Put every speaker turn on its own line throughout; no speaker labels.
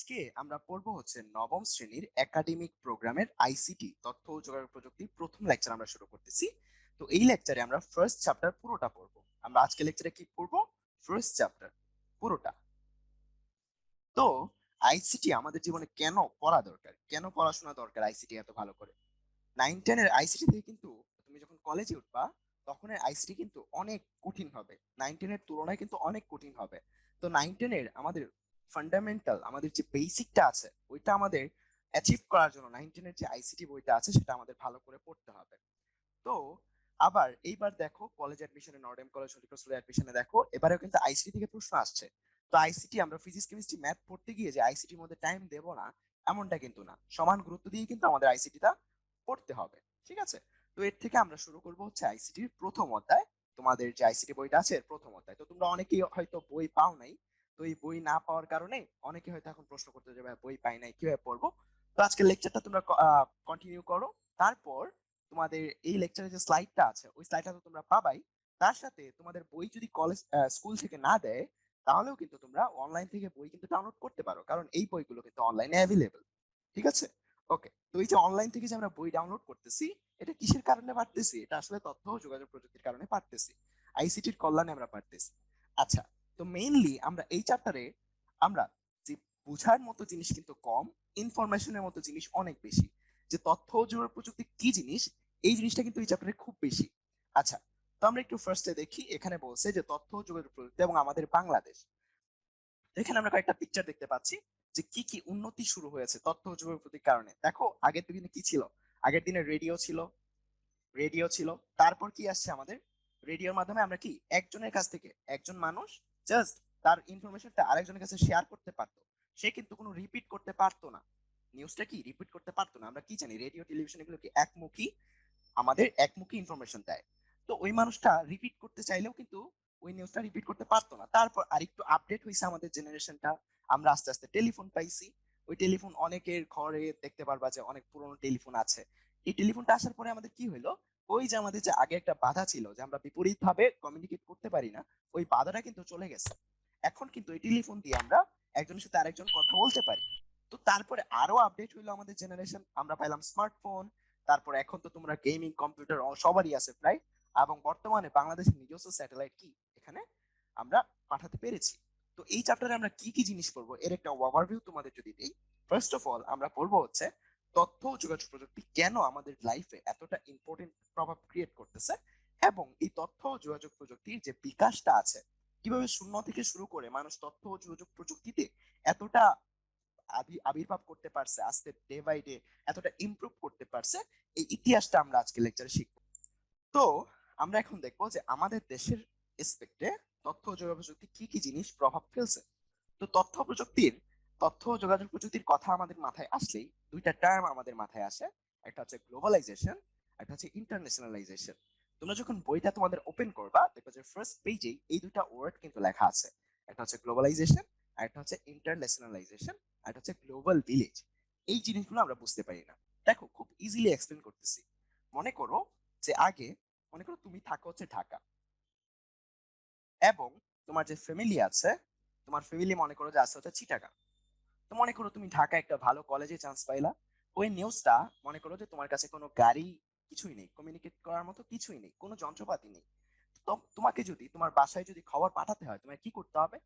আজকে আমরা পড়বো হচ্ছে নবম শ্রেণীর একাডেমিক প্রোগ্রামের আইসিটি তথ্য ও যোগাযোগ প্রযুক্তির প্রথম লেকচার আমরা শুরু করতেছি। তো এই লেকচারে আমরা ফার্স্ট চ্যাপ্টার পুরোটা পড়বো। আমরা আজকে লেকচারে কি পড়বো? ফার্স্ট চ্যাপ্টার পুরোটা। তো আইসিটি আমাদের জীবনে কেন পড়া দরকার, কেন পড়াশোনা দরকার আইসিটি এত ভালো করে? 9-10 এর আইসিটি থেকে কিন্তু তুমি যখন কলেজে উঠবা তখন আইসিটি কিন্তু অনেক কঠিন হবে, 9-10 এর তুলনায় কিন্তু অনেক কঠিন হবে। তো 9-10 এর আমাদের ফান্ডামেন্টাল, আমাদের যে বেসিকটা আছে ওইটা আমাদের অ্যাচিভ করার জন্য 9-10 এর যে আইসিটি বইটা আছে সেটা আমাদের ভালো করে পড়তে হবে। তো আবার এইবার দেখো কলেজ অ্যাডমিশনে, নর্ডেম কলেজ, হলি ক্রস অ্যাডমিশনে দেখো এবারেও কিন্তু আইসিটি থেকে প্রশ্ন আসছে। তো আইসিটি আমরা ফিজিক্স কেমিস্ট্রি ম্যাথ পড়তে গিয়ে যে আইসিটির মধ্যে টাইম দেব না এমনটা কিন্তু না, সমান গুরুত্ব দিয়ে কিন্তু আমাদের আইসিটিটা পড়তে হবে। ঠিক আছে? তো এর থেকে আমরা শুরু করব হচ্ছে আইসিটির প্রথম অধ্যায়। তোমাদের যে আইসিটি বইটা আছে এর প্রথম অধ্যায়। তো তোমরা অনেকেই হয়তো বই পাও নাই। তো এই বই না পাওয়ার কারণে অনেকে হয়তো এখন প্রশ্ন করতে যে ভাই বই পাই নাই কিভাবে পড়বো। তো আজকের লেকচারটা তোমরা কন্টিনিউ করো। তারপর তোমাদের এই লেকচারে যে স্লাইডটা আছে ওই স্লাইডটা তো তোমরা পাবাই। তার সাথে তোমাদের বই যদি কলেজ স্কুল থেকে না দেয় তাহলেও কিন্তু তোমরা অনলাইন থেকে বই কিন্তু ডাউনলোড করতে পারো, কারণ এই বইগুলো কিন্তু অনলাইনে অ্যাভেলেবল। ঠিক আছে? ওকে, তো এই যে অনলাইন থেকে যে আমরা বই ডাউনলোড করতেছি এটা কিসের কারণে পারতেছি? এটা আসলে তথ্য ও যোগাযোগ প্রযুক্তির কারণে পারতেছি, আইসিটির কল্যাণে আমরা পারতেছি। আচ্ছা, তো মেইনলি আমরা এই চ্যাপ্টারে আমরা যে বোঝার মতো জিনিস কিন্তু কম, ইনফরমেশনের মতো জিনিস অনেক বেশি। যে তথ্য ও যোগাযোগ প্রযুক্তি কি জিনিস এই জিনিসটা কিন্তু এই চ্যাপ্টারে খুব বেশি। আচ্ছা, তো আমরা একটু ফার্স্টে দেখি, এখানে বলছে যে তথ্য ও যোগাযোগ প্রযুক্তি এবং আমাদের বাংলাদেশ। এখানে আমরা কয়েকটা পিকচার দেখতে পাচ্ছি যে কি কি উন্নতি শুরু হয়েছে তথ্য ও যোগাযোগ প্রযুক্তির কারণে। দেখো আগের দিনে কি ছিল? আগের দিনে রেডিও ছিল, রেডিও ছিল। তারপর কি আসছে আমাদের? রেডিওর মাধ্যমে আমরা কি একজনের কাছ থেকে একজন মানুষ জাস্ট তার ইনফরমেশনটা আরেকজনের কাছে শেয়ার করতে পারতো। সে কিন্তু কোনো রিপিট করতে পারতো না, নিউজটা কি রিপিট করতে পারতো না। আমরা কি জানি রেডিও টেলিভিশন এগুলো কি একমুখী, আমাদের একমুখী ইনফরমেশন দেয়। তো ওই মানুষটা রিপিট করতে চাইলেও কিন্তু ওই নিউজটা রিপিট করতে পারতো না। তারপর আরেকটু আপডেট হয়েছে আমাদের জেনারেশনটা, আমরা আস্তে আস্তে টেলিফোন পাইছি। ওই টেলিফোন অনেকের ঘরে দেখতে পারবা যে অনেক পুরনো টেলিফোন আছে। এই টেলিফোনটা আসার পরে আমাদের কি হলো? ওই যে আমাদের যে আগে একটা বাধা ছিল যে আমরা বিপরীত ভাবে কমিউনিকেট করতে পারি না, ওই বাধাটা কিন্তু চলে গেছে। এখন কিন্তু এই টেলিফোন দিয়ে আমরা একজনের সাথে আরেকজন কথা বলতে পারি। তো তারপরে আরো আপডেট হইলো আমাদের জেনারেশন, আমরা পাইলাম স্মার্টফোন। তারপর এখন তো তোমরা গেমিং কম্পিউটার সবারই আছে প্রায়। এবং বর্তমানে বাংলাদেশের নিজস্ব স্যাটেলাইট কি এখানে আমরা পাঠাতে পেরেছি। তো এই চ্যাপ্টারে আমরা কি কি জিনিস পড়বো এর একটা ওভারভিউ তোমাদের যদি দিই। ফার্স্ট অফ অল আমরা পড়বো হচ্ছে তথ্য ও যোগাযোগ প্রযুক্তি কেন আমাদের লাইফে এতটা ইম্পর্টেন্ট প্রভাব ক্রিয়েট করতেছে, এবং এই তথ্য ও যোগাযোগ প্রযুক্তির যে বিকাশটা আছে কিভাবে শূন্য থেকে শুরু করে মানুষ তথ্য ও যোগাযোগ প্রযুক্তিতে এতটা আবির্ভাব করতে পারছে, আস্তে ডে বাই ডে এতটা ইমপ্রুভ করতে পারছে, এই ইতিহাসটা আমরা আজকে লেকচারে শিখবো। তো আমরা এখন দেখবো যে আমাদের দেশের এসপেক্টে তথ্য ও যোগাযোগ প্রযুক্তি কি কি জিনিস প্রভাব ফেলছে। তো তথ্য ও যোগাযোগ প্রযুক্তির কথা আমাদের মাথায় আসলেই দুইটা টার্ম আমাদের মাথায় আসে। একটা হচ্ছে গ্লোবালাইজেশন, একটা হচ্ছে ইন্টারন্যাশনালাইজেশন। তোমরা যখন বইটা তোমাদের ওপেন করবা দেখবে যে ফার্স্ট পেজেই এই দুইটা ওয়ার্ড কিন্তু লেখা আছে। একটা হচ্ছে গ্লোবালাইজেশন, আর একটা হচ্ছে ইন্টারন্যাশনালাইজেশন, আর একটা হচ্ছে গ্লোবাল ভিলেজ। এই জিনিসগুলো আমরা বুঝতে পারি না। দেখো খুব ইজিলি এক্সপ্লেন করতেছি। মনে করো যে আগে, মনে করো তুমি থাকো হচ্ছে ঢাকা, এবং তোমার যে ফ্যামিলি আছে, তোমার ফ্যামিলি মনে করো যে আছে হচ্ছে চিটাগাং। তো মনে করো তুমি ঢাকা একটা ভালো কলেজে চান্স পাইলা। ওই নিউজটা, মনে করো যে তোমার কাছে কোনো গাড়ি কিছুই নেই, কমিউনিকেট করার মতো কিছুই নেই, কোনো যন্ত্রপাতি নেই। তো তোমাকে যদি তোমার বাসায় যদি খবর পাঠাতে হয় তোমার কি করতে হবে?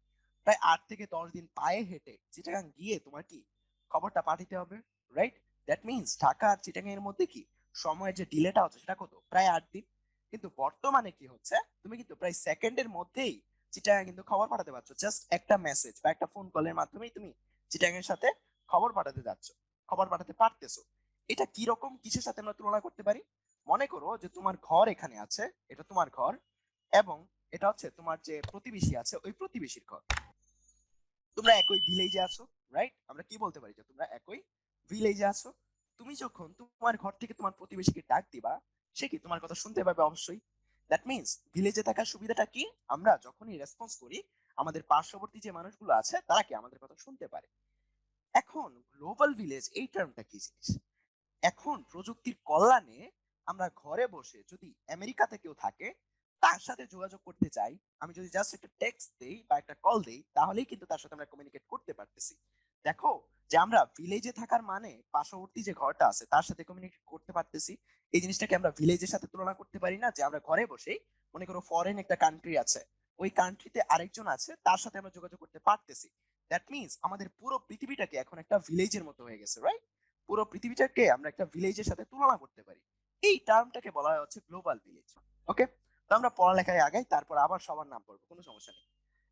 প্রায় 8 থেকে 10 দিন পায়ে হেঁটে চিটাগাং গিয়ে তোমার কি খবরটা পাঠাতে হবে, রাইট? দ্যাট মিনস ঢাকা আর চিটাগাং এর মধ্যে কি সময়ের যে ডিলেটা হচ্ছে সেটা কত? প্রায় 8 দিন। কিন্তু বর্তমানে কি হচ্ছে, তুমি কিন্তু প্রায় সেকেন্ডের মধ্যেই চিটাগাং কিন্তু খবর পাঠাতে পারছো, জাস্ট একটা মেসেজ বা একটা ফোন কলের মাধ্যমেই তুমি চিটাগাং এর সাথে খবর পাঠাতে যাচ্ছ, খবর পাঠাতে পারতেছো। এটা কি রকম, কিসের সাথে আমরা তুলনা করতে পারি? মনে করো যে তোমার ঘর এখানে আছে, এটা তোমার ঘর, এবং এটা হচ্ছে তোমার যে প্রতিবেশী আছে ওই প্রতিবেশীর ঘর। তোমরা একই ভিলেজে আছো, রাইট? আমরা কি বলতে পারি যে তোমরা একই ভিলেজে আছো। তুমি যখন তোমার ঘর থেকে তোমার প্রতিবেশীকে ডাক দিবা, সে কি তোমার কথা শুনতে পাবে? অবশ্যই। দ্যাট মিনস ভিলেজে থাকার সুবিধাটা কি, আমরা যখনই রেসপন্স করি আমাদের পার্শ্ববর্তী যে মানুষগুলো আছে তারা কি আমাদের কথা শুনতে পারে। এখন গ্লোবাল ভিলেজ এই টার্মটা কি জিনিস? এখন প্রযুক্তির কল্যাণে আমরা ঘরে বসে যদি আমেরিকাতে কেউ থাকে তার সাথে যোগাযোগ করতে চাই, আমি যদি জাস্ট একটা টেক্সট দেই বা একটা কল দেই তাহলেই কিন্তু তার সাথে আমরা কমিউনিকেট করতে পারতেছি। দেখো যে আমরা ভিলেজে থাকার মানে পার্শ্ববর্তী যে ঘরটা আছে তার সাথে কমিউনিকেট করতে পারতেছি। এই জিনিসটাকে আমরা ভিলেজের সাথে তুলনা করতে পারি না, যে আমরা ঘরে বসেই মনে করো ফরেন একটা কান্ট্রি আছে, ওই কান্ট্রিতে আরেকজন আছে, তার সাথে আমরা যোগাযোগ করতে পারতেছি। দ্যাট মিনস আমাদের পুরো পৃথিবীটাকে এখন একটা ভিলেজের মতো হয়ে গেছে, রাইট? পুরো পৃথিবীটাকে আমরা একটা ভিলেজের সাথে তুলনা করতে পারি। এই টার্মটাকে বলা হয় হচ্ছে গ্লোবাল ভিলেজ। ওকে, তো আমরা পড়ালেখায় আগাই, তারপর আবার সবার নাম পড়বো, কোনো সমস্যা নেই।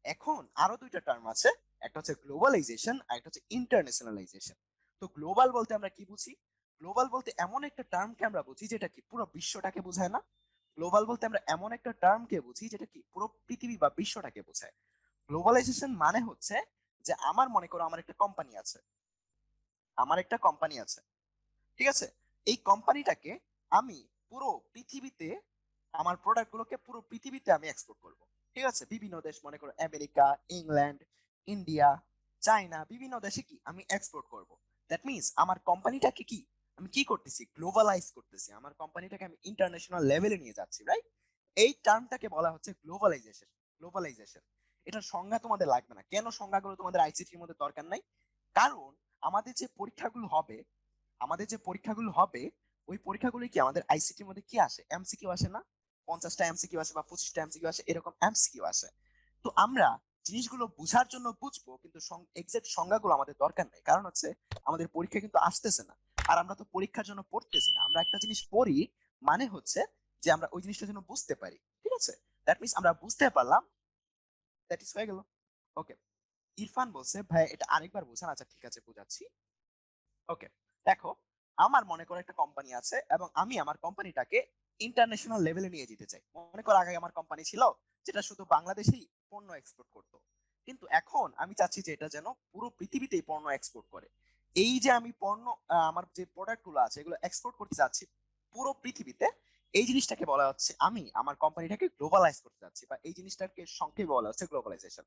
এখন আরো দুইটা টার্ম আছে, একটা হচ্ছে গ্লোবালাইজেশন আর একটা হচ্ছে ইন্টারন্যাশনালাইজেশন। তো গ্লোবাল বলতে আমরা কি বুঝি? গ্লোবাল বলতে এমন একটা টার্মকে আমরা বুঝি যেটা কি পুরো বিশ্বটাকে বোঝায় না। গ্লোবাল বলতে আমরা এমন একটা টার্মকে বুঝি যেটা কি পুরো পৃথিবী বা বিশ্বটাকে বোঝায়। গ্লোবালাইজেশন মানে হচ্ছে যে আমার মনে করো আমার একটা কোম্পানি আছে, আমার একটা কোম্পানি আছে, ঠিক আছে? এই কোম্পানিটাকে আমি পুরো পৃথিবীতে, আমার প্রোডাক্ট গুলোকে পুরো পৃথিবীতে আমি এক্সপোর্ট করব। ঠিক আছে, বিভিন্ন দেশ, মনে করো আমেরিকা, ইংল্যান্ড, ইন্ডিয়া, চায়না, বিভিন্ন দেশে কি আমি এক্সপোর্ট করব। দ্যাট মিন্স আমার কোম্পানিটাকে কি আমি কি করতেছি, গ্লোবালাইজ করতেছি, আমার কোম্পানিটাকে আমি ইন্টারন্যাশনাল লেভেলে নিয়ে যাচ্ছি, রাইট? এই টার্মটাকে বলা হচ্ছে গ্লোবালাইজেশন। গ্লোবালাইজেশন, এটার সংজ্ঞা তোমাদের লাগবে না। কেন সংজ্ঞাগুলো তোমাদের আইসিটির মধ্যে দরকার নাই? কারণ আমাদের যে পরীক্ষাগুলো হবে, আমাদের যে পরীক্ষাগুলো হবে, ওই পরীক্ষাগুলো কি আমাদের আইসিটির মধ্যে কি আসে, এমসিকিউ আসে না? 50টা এমসিকিউ আসে বা 25টা এমসিকিউ আসে, এরকম এমসিকিউ আসে। তো আমরা জিনিসগুলো বুঝার জন্য বুঝবো, কিন্তু এক্সাক্ট সংজ্ঞাগুলো আমাদের দরকার নেই। কারণ হচ্ছে আমাদের পরীক্ষা কিন্তু আসতেছে না, আর আমরা তো পরীক্ষার জন্য পড়তেছি না। আমরা একটা জিনিস পড়ি মানে হচ্ছে যে আমরা ওই জিনিসটা যেন বুঝতে পারি। ঠিক আছে, দ্যাট মিন্স আমরা বুঝতে পারলাম, দ্যাট ইজ হয়ে গেল। ওকে, ইরফান বলছে ভাই এটা আরেকবার বোঝান। আচ্ছা ঠিক আছে, বোঝাচ্ছি। ওকে, দেখো, আমার মনে করো একটা কোম্পানি আছে এবং আমি আমার কোম্পানিটাকে ইন্টারন্যাশনাল লেভেলে নিয়ে যেতে চাই। মনে করো আগে আমার কোম্পানি ছিল যেটা শুধু বাংলাদেশেই পণ্য এক্সপোর্ট করতো, কিন্তু এখন আমি চাচ্ছি যে এটা যেন পুরো পৃথিবীতেই পণ্য এক্সপোর্ট করে। এই যে আমি পণ্য, আমার যে প্রোডাক্ট গুলো আছে এগুলো এক্সপোর্ট করতে চাচ্ছি পুরো পৃথিবীতে, এই জিনিসটাকে বলা হচ্ছে আমি আমার কোম্পানিটাকে গ্লোবালাইজ করতে চাচ্ছি, বা এই জিনিসটাকে সংক্ষেপে বলা হচ্ছে গ্লোবালাইজেশন।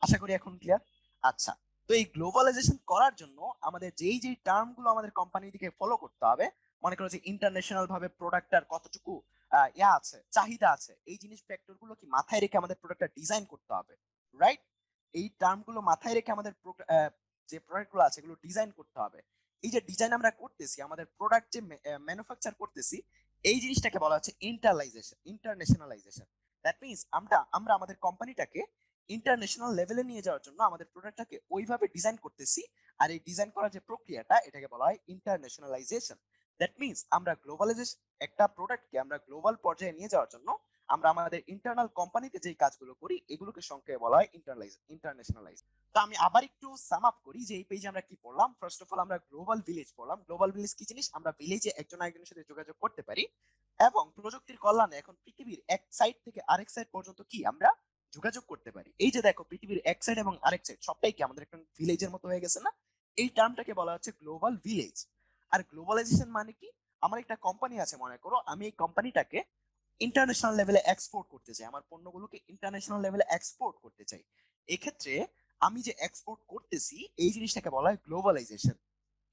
আশা করি এখন ক্লিয়ার। আচ্ছা, তো এই গ্লোবালাইজেশন করার জন্য আমাদের যেই যেই টার্ম গুলো আমাদের কোম্পানি দিকে ফলো করতে হবে, মনে করো যে ইন্টারন্যাশনাল ভাবে প্রোডাক্টটার কতটুকু ইয়া আছে, চাহিদা আছে, এই জিনিস ফ্যাক্টর গুলো কি মাথায় রেখে আমাদের প্রোডাক্টটা ডিজাইন করতে হবে, রাইট? এই টার্ম গুলো মাথায় রেখে আমাদের যে প্রোডাক্ট গুলো আছে এগুলো ডিজাইন করতে হবে। এই যে ডিজাইন আমরা করতেছি, আমাদের প্রোডাক্ট যে ম্যানুফ্যাকচার করতেছি, এই জিনিসটাকে বলা হচ্ছে ইন্টারন্যাশনালাইজেশন। দ্যাট মিন্স আমরা আমরা আমাদের কোম্পানিটাকে ইন্টারন্যাশনাল লেভেলে নিয়ে যাওয়ার জন্য আমাদের প্রোডাক্টটাকে ওইভাবে ডিজাইন করতেছি। আর এই ডিজাইন করার যে প্রক্রিয়াটা, এটাকে বলা হয় ইন্টারন্যাশনালাইজেশন। দ্যাট মিন্স আমরা গ্লোবালাইজেশন, একটা প্রোডাক্টকে আমরা গ্লোবাল পর্যায়ে নিয়ে যাওয়ার জন্য আমরা আমাদের ইন্টারনাল কোম্পানিতে যে কাজগুলো করি এগুলোকে সংক্ষেপে বলা হয় ইন্টারন্যাশনালাইজ। তো আমি আবার একটু সাম আপ করি যে এই পেজে আমরা কি পড়লাম। ফার্স্ট অফ অল আমরা গ্লোবাল ভিলেজ পড়লাম। গ্লোবাল ভিলেজ কি জিনিস? আমরা ভিলেজে একজন আরেকজনের সাথে যোগাযোগ করতে পারি, এবং প্রযুক্তির কল্যাণে এখন পৃথিবীর এক সাইড থেকে আরেক সাইড পর্যন্ত কি আমরা যোগাযোগ করতে পারি। এই যে দেখো, পৃথিবীর এক সাইড এবং আরেক সাইড সবটাই কি আমাদের একটা ভিলেজের মতো হয়ে গেছে না? এই টার্মটাকে বলা হচ্ছে গ্লোবাল ভিলেজ। আর গ্লোবালাইজেশন মানে কি? আমার একটা কোম্পানি আছে, মনে করো আমি এই কোম্পানিটাকে ইন্টারন্যাশনাল লেভেলে এক্সপোর্ট করতে চাই, আমার পণ্যগুলোকে ইন্টারন্যাশনাল লেভেলে এক্সপোর্ট করতে চাই। এক্ষেত্রে আমি যে এক্সপোর্ট করতেছি এই জিনিসটাকে বলা হয় গ্লোবালাইজেশন।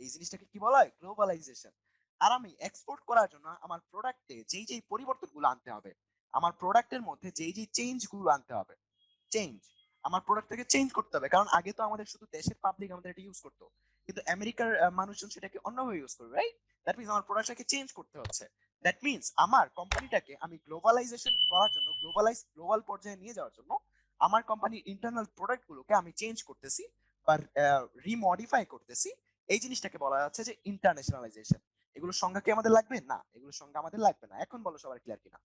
এই জিনিসটাকে কি বলা হয়? গ্লোবালাইজেশন। আর আমি এক্সপোর্ট করার জন্য আমার প্রোডাক্টে যেই যেই পরিবর্তনগুলো আনতে হবে, আমার প্রোডাক্টের মধ্যে যেই যেই চেঞ্জ গুলো আনতে হবে, চেঞ্জ, আমার প্রোডাক্টটাকে চেঞ্জ করতে হবে। কারণ আগে তো আমাদের শুধু দেশের পাবলিক আমাদের এটা ইউজ করতো, কিন্তু আমেরিকার মানুষজন সেটাকে অন্যভাবে ইউজ করবে, রাইট? দ্যাট মিন্স আমার প্রোডাক্টটাকে চেঞ্জ করতে হচ্ছে। দ্যাট মিন্স আমার কোম্পানিটাকে আমি গ্লোবালাইজেশন করার জন্য, গ্লোবাল পর্যায়ে নিয়ে যাওয়ার জন্য আমার কোম্পানির ইন্টারনাল প্রোডাক্ট গুলোকে আমি চেঞ্জ করতেছি বা রিমডিফাই করতেছি। এই জিনিসটাকে বলা যাচ্ছে যে ইন্টারন্যাশনালাইজেশন। এগুলোর সংজ্ঞা কি আমাদের লাগবে? না, এগুলোর সংজ্ঞা আমাদের লাগবে না। এখন বলো সবার ক্লিয়ার কিনা?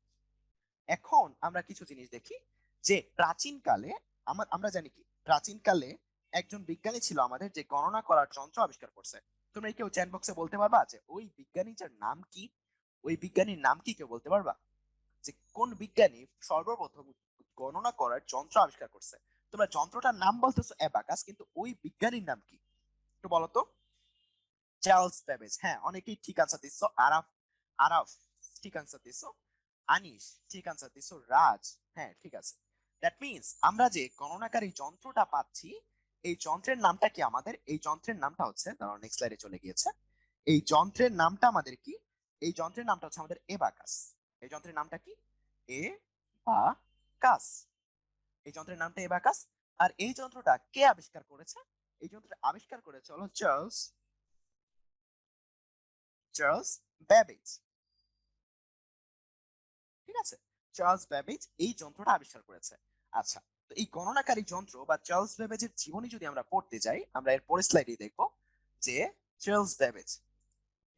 এখন আমরা কিছু জিনিস দেখি যে প্রাচীনকালে, আমরা জানি কি প্রাচীনকালে একজন বিজ্ঞানী ছিল আমাদের, যে গণনা করার যন্ত্র আবিষ্কার করছে। তোমরা কেউ চ্যাট বক্সে বলতে পারবা যে ওই বিজ্ঞানীটার নাম কি? ওই বিজ্ঞানীর নাম কি কেউ বলতে পারবা? যে কোন বিজ্ঞানী সর্বপ্রথম গণনা করার যন্ত্র আবিষ্কার করছে? তোমরা যন্ত্রটার নাম বলতেছো অ্যাবাকাস, কিন্তু ওই বিজ্ঞানীর নাম কি একটু বলো তো? Charles Babbage. হ্যাঁ, অনেকেই ঠিক আনসার দিচ্ছ। আরাফ, আরাফ ঠিক আনসার দিছো। আনিস ঠিক আনসার দিছো। রাজ, হ্যাঁ ঠিক আছে। দ্যাট মিন্স আমরা যে গণনাকারী যন্ত্রটা পাচ্ছি, এই যন্ত্রের নামটা কি আমাদের? এই যন্ত্রের নামটা হচ্ছে, দাঁড়াও নেক্সট স্লাইডে চলে গিয়েছে। এই যন্ত্রের নামটা আমাদের কি? এই যন্ত্রের নামটা হচ্ছে আমাদের এবাকাস। এই যন্ত্রের নামটা কি? এ বা কাস। এই যন্ত্রের নামটা এবাকাস। আর এই যন্ত্রটা কে আবিষ্কার করেছে? এই যন্ত্রটা আবিষ্কার করেছে হলো চার্লস চার্লস ব্যাবেজ। ঠিক আছে, চার্লস ব্যাবেজ এই যন্ত্রটা আবিষ্কার করেছে। আচ্ছা, তো এই গণনাকারী যন্ত্র বা চার্লস ব্যাবেজের জীবনী যদি আমরা পড়তে যাই, আমরা এর পরের স্লাইডে দেখবো যে চার্লস ব্যাবেজ,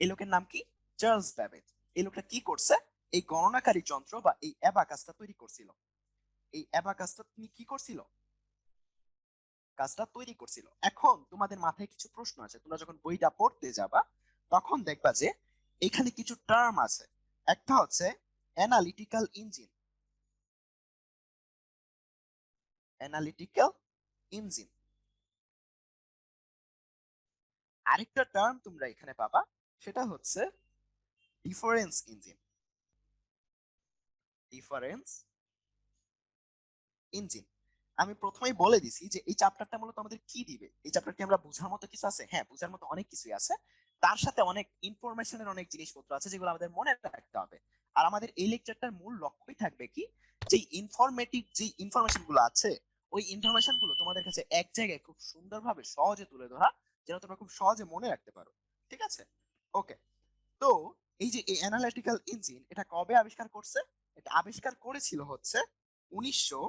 এই লোকের নাম কি? Charles Babbage. এই লোকটা কি করছে? এই গণনাকারী যন্ত্র বা এই অ্যাবাকাসটা তৈরি করছিল। এই অ্যাবাকাসটা তুমি কি করছিল? কাজটা তৈরি করছিল। এখন তোমাদের মাথায় কিছু প্রশ্ন আছে, তোমরা যখন বইটা পড়তে যাবা তখন দেখবা যে এখানে কিছু টার্ম আছে। একটা হচ্ছে অ্যানালিটিক্যাল ইঞ্জিন, অ্যানালিটিক্যাল ইঞ্জিন। আরেকটা টার্ম তোমরা এখানে পাবা, সেটা হচ্ছে ডিফারেন্স ইঞ্জিন, ডিফারেন্স ইঞ্জিন। আমি প্রথমেই বলে দিছি যে এই চ্যাপ্টারটা মূলত আমাদের কি দিবে। এই চ্যাপ্টারটি আমরা বোঝার মতো কিছু আছে, হ্যাঁ বোঝার মতো অনেক কিছুই আছে, তার সাথে অনেক ইনফরমেশনের অনেক জিনিসপত্র আছে যেগুলো আমাদের মনে রাখতে হবে। আর আমাদের এই লেকচারটার মূল লক্ষ্যই থাকবে কি, যে ইনফরমেটিভ যে ইনফরমেশন গুলো আছে ওই ইনফরমেশন গুলো তোমাদের কাছে এক জায়গায় খুব সুন্দরভাবে সহজে তুলে ধরা, যেন তোমরা খুব সহজে মনে রাখতে পারো। ঠিক আছে, ওকে। তো এই যে এই অ্যানালিটিক্যাল ইঞ্জিন, এটা কবে আবিষ্কার করছে? এটা আবিষ্কার করেছিল হচ্ছে 1900,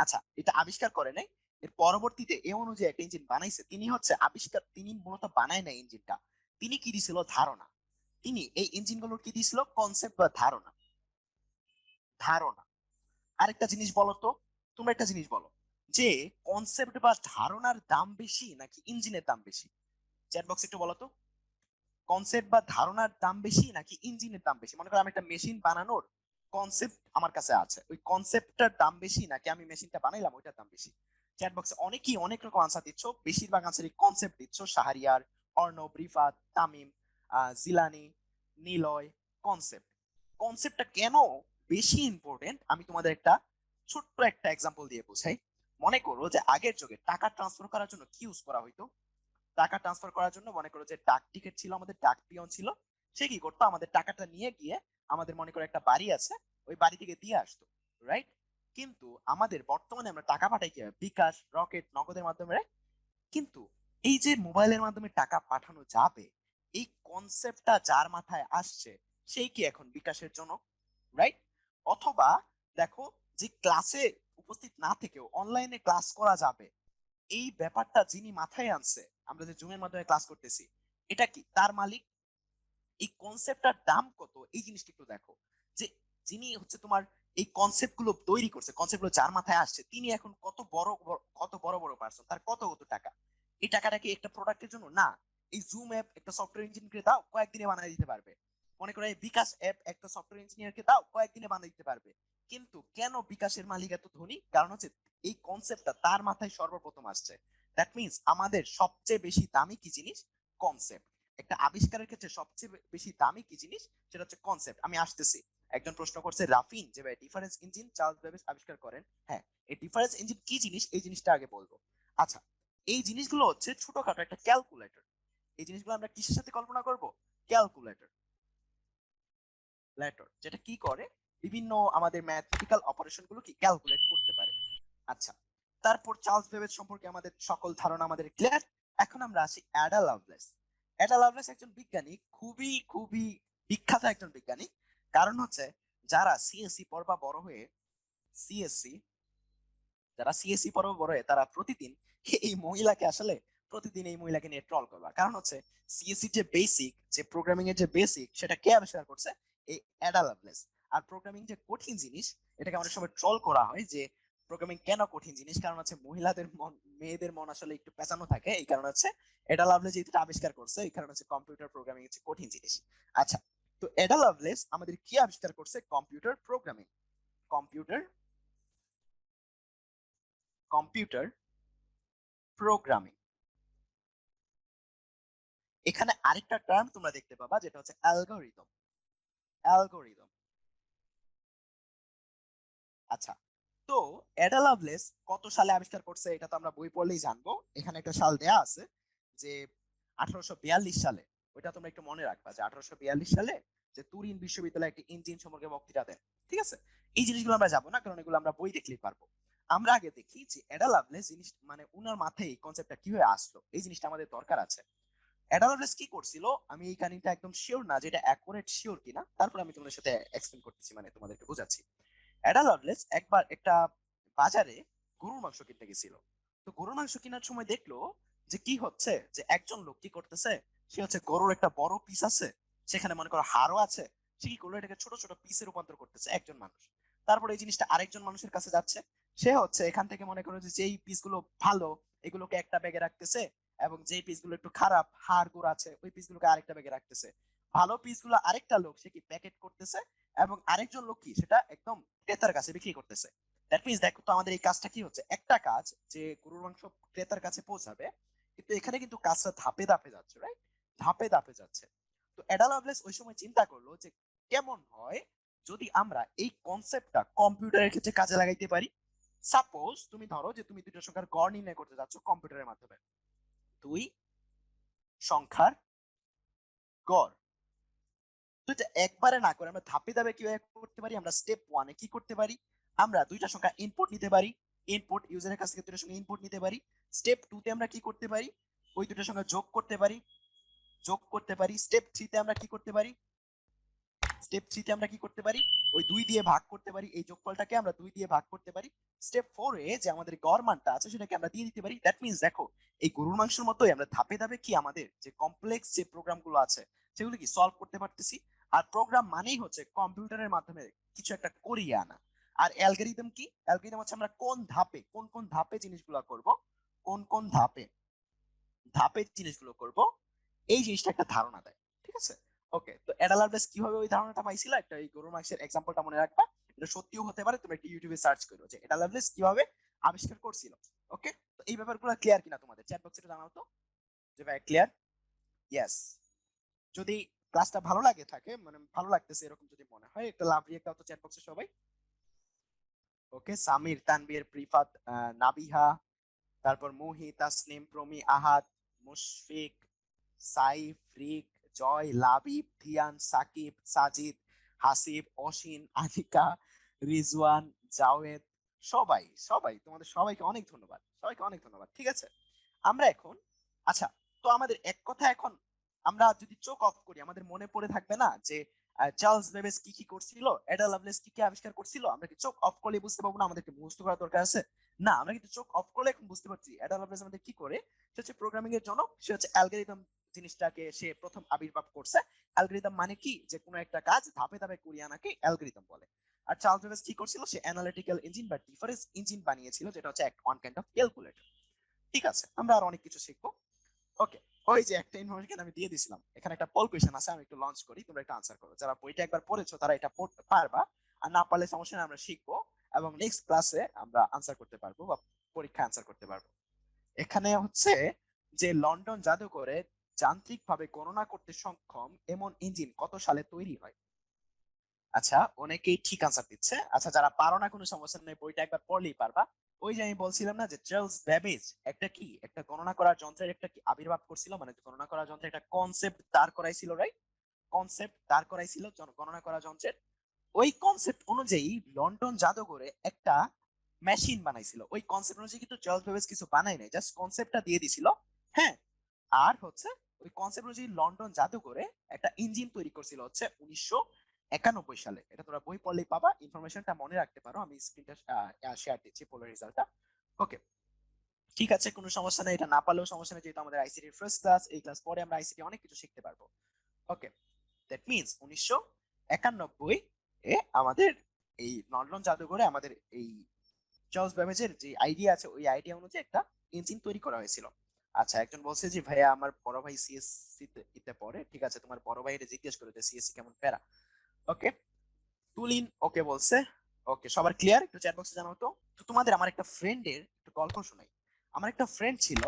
আচ্ছা এটা আবিষ্কার করে নাই, এর পরবর্তীতে এ অনুযায়ী একটা ইঞ্জিন বানাইছে। তিনি হচ্ছে আবিষ্কার, তিনি মূলত বানায় না ইঞ্জিনটা, তিনি কি দিছিল? ধারণা। তিনি এই ইঞ্জিনগুলোর কি দিছিল? কনসেপ্ট বা ধারণা, ধারণা। আরেকটা জিনিস বলো তো, তোমরা একটা জিনিস বলো যে কনসেপ্ট বা ধারণার দাম বেশি নাকি ইঞ্জিনের দাম বেশি? চ্যাট বক্সে একটু বলো তো, কনসেপ্ট বা ধারণার দাম বেশি নাকি ইঞ্জিনের দাম বেশি? মনে করো আমি একটা মেশিন বানানোর কনসেপ্ট আমার কাছে আছে, ওই কনসেপ্টটার দাম বেশি নাকি আমি মেশিনটা বানাইলাম ওইটার দাম বেশি? চ্যাট বক্সে অনেকেই অনেক রকম আনসার দিচ্ছ, বেশিরভাগ আনসারই কনসেপ্ট দিচ্ছ। শাহরিয়ার, অর্ণব, রিফাত, তামিম, জিলানি, নিলয়। কনসেপ্ট, কনসেপ্টটা কেন বেশি ইম্পর্টেন্ট আমি তোমাদের একটা ছোট্ট একটা এক্সাম্পল দিয়ে বোঝাই। মনে করো যে আগের যুগে টাকা ট্রান্সফার করার জন্য কি ইউজ করা হইতো? টাকা ট্রান্সফার করার জন্য মনে করো যে ডাক টিকিট ছিল, আমাদের ডাক পিয়ন ছিল, সে কি করতো? আমাদের টাকাটা নিয়ে গিয়ে আমাদের মনে করো একটা বাড়ি আছে, ওই বাড়ি থেকে দিয়ে আসতো, রাইট? কিন্তু আমাদের বর্তমানে আমরা টাকা পাঠাই কিভাবে? বিকাশ, রকেট, নগদের মাধ্যমে, right? কিন্তু এই যে মোবাইলের মাধ্যমে টাকা পাঠানো যাবে, এই কনসেপ্টটা যার মাথায় আসছে সেই কি এখন বিকাশের জন্য, রাইট? অথবা দেখো, যে ক্লাসে উপস্থিত না থেকেও অনলাইনে ক্লাস করা যাবে, এই ব্যাপারটা যিনি মাথায় আনছে, আমরা যে জুমের মাধ্যমে ক্লাস করতেছি, এটা কি তার মালিক? এই কনসেপ্টটার দাম কত এই জিনিসটা একটু দেখো, যে যিনি হচ্ছে তোমার এই কনসেপ্ট গুলো তৈরি করছে, কনসেপ্ট গুলো যার মাথায় আসছে, তিনি এখন কত বড় কত বড় বড় পার্সন, তার কত কত টাকা। এই টাকাটা কি একটা প্রোডাক্টের জন্য না? এই জুম অ্যাপ একটা সফটওয়্যার ইঞ্জিনিয়ারকে দাও, কয়েকদিনে বানিয়ে দিতে পারবে। মনে করো এই বিকাশ অ্যাপ একটা সফটওয়্যার ইঞ্জিনিয়ারকে দাও, কয়েকদিনে বানিয়ে দিতে পারবে। কিন্তু কেন বিকাশের মালিক এত ধনী? কারণ হচ্ছে এই কনসেপ্টটা তার মাথায় সর্বপ্রথম আসছে। দ্যাট মিন্স আমাদের সবচেয়ে বেশি দামি কি জিনিস? কনসেপ্ট। একটা আবিষ্কারের ক্ষেত্রে সবচেয়ে বেশি দামি কি জিনিস? সেটা হচ্ছে কনসেপ্ট। আমি আসতেছি। একজন প্রশ্ন করছে রাফিন যে ভাই ডিফারেন্স ইঞ্জিন চার্লস বেবেজ আবিষ্কার করেন। হ্যাঁ, এই ডিফারেন্স ইঞ্জিন কি জিনিস এই জিনিসটা আগে বলবো। আচ্ছা, এই জিনিসগুলো হচ্ছে ছোটখাটো একটা ক্যালকুলেটর। এই জিনিসগুলো আমরা কিসের সাথে কল্পনা করব? ক্যালকুলেটর, লেটর, যেটা কি করে বিভিন্ন আমাদের ম্যাথমেটিক্যাল অপারেশন গুলো কি ক্যালকুলেট করতে পারে। আচ্ছা, তারপর চার্লস বেবেজ সম্পর্কে আমাদের সকল ধারণা আমাদের ক্লিয়ার। এখন আমরা আসি অ্যাডা লাভলেস। অ্যাডা লাভলেস একজন বিজ্ঞানী, খুবই খুবই বিখ্যাত একজন বিজ্ঞানী। কারণ হচ্ছে যারা সিএসসি পড়বা বড় হয়ে, সিএসসি, যারা সিএসসি পড়বা বড় হয়ে তারা প্রতিদিন এই মহিলাকে আসলে প্রতিদিন এই মহিলাকে নিয়ে ট্রল করবা। কারণ হচ্ছে সিএসসি যে বেসিক, যে প্রোগ্রামিং এর যে বেসিক, সেটা কে আবিষ্কার করছে? এই অ্যাডা লাভলেস। আর প্রোগ্রামিং যে কঠিন জিনিস, এটাকে অনেক সময় ট্রল করা হয় যে প্রোগ্রামিং কেন কঠিন জিনিস, কারণ হচ্ছে মহিলাদের মন, মেয়েদের মন আসলে একটু পেঁচানো থাকে, এই কারণে হচ্ছে অ্যাডা লাভলেস যেটা আবিষ্কার করছে, এই কারণে হচ্ছে কম্পিউটার প্রোগ্রামিং হচ্ছে কঠিন জিনিস। আচ্ছা, তো অ্যাডা লাভলেস আমাদের কি আবিষ্কার করছে? Computer programming, computer, computer programming. এখানে আরেকটা টার্ম তোমরা দেখতে পাবা, যেটা হচ্ছে অ্যালগরিদম, অ্যালগরিদম। আচ্ছা, তো অ্যাডা লাভলেস কত সালে আবিষ্কার করছে এটা তো আমরা বই পড়লেই জানবো। এখানে একটা সাল দেয়া আছে যে 1842 সালে। ওইটা তোমরা একটু মনে রাখবা যে 1842 সালে যে তুরিন বিশ্ববিদ্যালয়ে একটি ইঞ্জিন সম্পর্কে বক্তৃতা দেন। ঠিক আছে, এই জিনিসগুলো আমরা যাবো না, কারণ এগুলো আমরা বই দেখলেই পারবো। আমরা আগে দেখি যে অ্যাডা লাভলেস জিনিস মানে উনার মাথায় এই কনসেপ্টটা কিভাবে আসলো, এই জিনিসটা আমাদের দরকার আছে। অ্যাডা লাভলেস কি করছিল, আমি এই কাহিনীটা একদম শিওর না যে এটা অ্যাকুরেট শিওর কিনা, তারপর আমি তোমাদের সাথে এক্সপ্লেন করতেছি, মানে তোমাদেরকে বোঝাচ্ছি। অ্যাডা লাভলেস একবার একটা বাজারে গরুর মাংস কিনতে গেছিল। তো গরুর মাংস কেনার সময় দেখলো যে কি হচ্ছে, যে একজন লোক কি করতেছে, সে হচ্ছে গরুর একটা বড় পিস আছে, সেখানে মনে করো হাড়ও আছে, সে কি করলো এটাকে ছোট ছোট পিসে রূপান্তর করতেছে একজন মানুষ। তারপর এই জিনিসটা আরেকজন মানুষের কাছে যাচ্ছে, সে হচ্ছে এখান থেকে মনে করো যে যেই পিসগুলো ভালো এগুলোকে একটা ব্যাগে রাখতেছে, এবং যেই পিসগুলো একটু খারাপ হাড় গোড় আছে ওই পিসগুলোকে আরেকটা ব্যাগে রাখতেছে। ভালো পিসগুলো আরেকটা লোক সে কি প্যাকেট করতেছে, এবং আরেকজন লোক কি সেটা একদম ক্রেতার কাছে বিক্রি করতেছে। দ্যাট মিনস দেখো তো আমাদের এই কাজটা কি হচ্ছে, একটা কাজ যে গরুর মাংস ক্রেতার কাছে পৌঁছাবে, কিন্তু এখানে কিন্তু কাজটা ধাপে ধাপে যাচ্ছে, রাইট? ধাপে ধাপে যাচ্ছে। তো অ্যাডা লাভলেস ওই সময় চিন্তা করলো যে কেমন হয় যদি আমরা এই কনসেপ্টটা কম্পিউটারের ক্ষেত্রে কাজে লাগাইতে পারি। সাপোজ তুমি ধরো যে তুমি দুটো সংখ্যার গড় নির্ণয় করতে যাচ্ছ কম্পিউটারের মাধ্যমে, দুই সংখ্যার গড়। তো এটা একবারে না করে আমরা ধাপে ধাপে কিভাবে করতে পারি, আমরা স্টেপ ওয়ানে কি করতে পারি, আমরা দুইটা সংখ্যা ইনপুট নিতে পারি, ইনপুট ইউজারের কাছ থেকে দুইটা সংখ্যা ইনপুট নিতে পারি। স্টেপ টু তে আমরা কি করতে পারি, ওই দুটো সংখ্যা যোগ করতে পারি, যোগ করতে পারি। স্টেপ থ্রি তে আমরা কি করতে পারি, স্টেপ থ্রি তে আমরা কি করতে পারি, ওই দুই দিয়ে ভাগ করতে পারি, এই যোগফলটাকে আমরা দুই দিয়ে ভাগ করতে পারি। স্টেপ ফোর এ যে আমাদের গড় মানটা আছে সেটাকে আমরা দিয়ে দিতে পারি। দ্যাট মিনস দেখো এই গরুর মাংসের মতোই আমরা ধাপে ধাপে কি আমাদের যে কমপ্লেক্স যে প্রোগ্রাম গুলো আছে সেগুলো কি সলভ করতে পারতেছি। আর প্রোগ্রাম মানেই হচ্ছে কম্পিউটারের মাধ্যমে কিছু একটা করিয়ে আনা। আর অ্যালগরিদম কি, অ্যালগরিদম হচ্ছে আমরা কোন ধাপে কোন কোন ধাপে জিনিসগুলো করব, কোন কোন ধাপে ধাপে জিনিসগুলো করব, এই জিনিসটা একটা ধারণা দেয়। ঠিক আছে, ওকে। তো অ্যাডা লাভলেস কিভাবে ওই ধারণাটা পাইছিল, একটা এই গরুর মাংসের এক্সাম্পলটা মনে রাখবা, এটা সত্যিও হতে পারে, তুমি একটা ইউটিউবে সার্চ করো যে অ্যাডা লাভলেস কিভাবে আবিষ্কার করছিল। ওকে, তো এই ব্যাপারগুলো ক্লিয়ার কিনা তোমাদের, চ্যাট বক্সে জানাও তো যে ভাই ক্লিয়ার। ইয়েস, যদি ক্লাসটা ভালো লাগে থাকে, মানে ভালো লাগতেছে এরকম যদি মনে হয়, একটা লাভ রিয়েক্ট দাও তো চ্যাট বক্সে সবাই। ওকে, সামির, তানবীর, প্রিফাত, নাবিহা, তারপর মুহি, তাসনিম, প্রমি, আহাদ, মুশফিক, সাইফ, রিক, জয়, লাবিব, ধিয়ান, সাকিব, সাজিদ, হাসিব, অসিন, আনিকা, রিজওয়ান, জাওয়েদ, সবাই সবাই তোমাদের সবাইকে অনেক ধন্যবাদ, সবাইকে অনেক ধন্যবাদ। ঠিক আছে, আমরা এখন, আচ্ছা, তো আমাদের এক কথা এখন আমরা যদি চোখ অফ করি আমাদের মনে পড়ে থাকবে না যে চার্লস বেবেজ কি কি করছিল, এডা লাভলেস কি কি আবিষ্কার করছিল? আমরা কি চোখ অফ করলে বুঝতে পারবো না, আমাদেরকে মুখস্থ করার দরকার আছে? না, আমরা কিন্তু চোখ অফ করলে এখন বুঝতে পারছি এডা লাভলেস আমাদের কি করে। সে হচ্ছে প্রোগ্রামিং এর জনক, সে হচ্ছে অ্যালগরিদম জিনিসটাকে সে প্রথম আবির্ভাব করছে। অ্যালগরিদম মানে কি, যে কোনো একটা কাজ ধাপে ধাপে করিয়ে আনাকে অ্যালগরিদম বলে। আর চার্লস বেবেজ কি করছিল, সে অ্যানালিটিক্যাল ইঞ্জিন বা ডিফারেন্স ইঞ্জিন বানিয়েছিল, যেটা হচ্ছে ওয়ান কাইন্ড অফ ক্যালকুলেটর। ঠিক আছে, আমরা আর অনেক কিছু শিখবো। ওকে, ওই যে একটা ইনফরমেশন আমি দিয়ে দিছিলাম, এখানে একটা পোল কোয়েশ্চেন আছে, আমি একটু লঞ্চ করি, তোমরা একটু আনসার করো। যারা বইটা একবার পড়েছো তারা এটা পড়তে পারবা, আর না পারলে সমস্যা নেই, আমরা শিখবো এবং নেক্সট ক্লাসে আমরা আনসার করতে পারবো বা পরীক্ষা আনসার করতে পারবো। এখানে হচ্ছে যে লন্ডন জাদুঘরে যান্ত্রিকভাবে গণনা করতে সক্ষম এমন ইঞ্জিন কত সালে তৈরি হয়? আচ্ছা, অনেকেই ঠিক আনসার দিচ্ছে। আচ্ছা, যারা পারো না কোনো সমস্যা নেই, বইটা একবার পড়লেই পারবা। ওই যে আমি বলছিলাম না যে চার্লস ব্যাবেজ একটা কি, একটা গণনা করার যন্ত্রের একটা কি আবির্ভাব করছিল, মানে গণনা করার যন্ত্রের একটা কনসেপ্ট দাঁড় করাইছিল, রাইট? কনসেপ্ট দাঁড় করাইছিল গণনা করা যন্ত্রের। ওই কনসেপ্ট অনুযায়ী লন্ডন জাদুঘরে একটা মেশিন বানাইছিল। ওই কনসেপ্ট অনুযায়ী কিন্তু চার্লস বেবেজ কিছু বানাই নাই, জাস্ট কনসেপ্টটা দিয়ে দিছিল। হ্যাঁ, আর হচ্ছে ওই কনসেপ্ট অনুযায়ী লন্ডন জাদুঘরে একটা ইঞ্জিন তৈরি করছিল হচ্ছে 1991 সালে। এটা তোমরা বই পড়লেই পাবা, ইনফরমেশনটা মনে রাখতে পারো। আমি স্ক্রিনটা শেয়ার দিচ্ছি পোলার রেজাল্টটা। ওকে, ঠিক আছে, কোনো সমস্যা নেই, এটা না পারলেও সমস্যা নেই, যেহেতু আমাদের আইসিটির ফার্স্ট ক্লাস, এই ক্লাস পরে আমরা আইসিটি অনেক কিছু শিখতে পারবো। ওকে, দ্যাট মিনস 1991 এ আমাদের এই লন্ডন জাদুঘরে আমাদের এই চার্লস ব্যাবেজের যে আইডিয়া আছে ওই আইডিয়া অনুযায়ী একটা ইঞ্জিন তৈরি করা হয়েছিল। আচ্ছা, একজন বলছে যে ভাইয়া আমার বড় ভাই সিএসসি তে পড়ে। ঠিক আছে, তোমার বড় ভাইয়ের জিজ্ঞেস করে যে সিএসসি কেমন প্যারা। ওকে, তুলিন ওকে বলছে। ওকে, সবার ক্লিয়ার? একটু চ্যাট বক্সে জানাও তো। তো তোমাদের আমার একটা ফ্রেন্ডের একটু গল্প শোনাই। আমার একটা ফ্রেন্ড ছিল,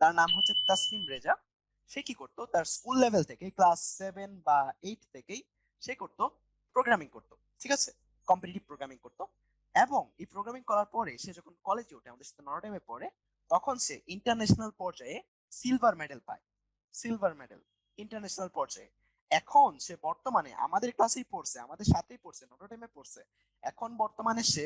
তার নাম হচ্ছে তাসনিম রেজা। সে কি করতো, তার স্কুল লেভেল থেকে ক্লাস 7 বা 8 থেকেই সে করতো প্রোগ্রামিং করতো। ঠিক আছে, কম্পিটিটিভ প্রোগ্রামিং করতো। এবং এই প্রোগ্রামিং করার পরে সে যখন কলেজে ওঠে, আমাদের সাথে নটরডেমে পড়ে, তখন সে ইন্টারন্যাশনাল পর্যায়ে সিলভার মেডেল পায়। সিলভার মেডেল ইন্টারন্যাশনাল পর্যায়ে। এখন সে বর্তমানে আমাদের ক্লাসেই পড়ছে, আমাদের সাথেই পড়ছে, নটরডেমে পড়ছে। এখন বর্তমানে সে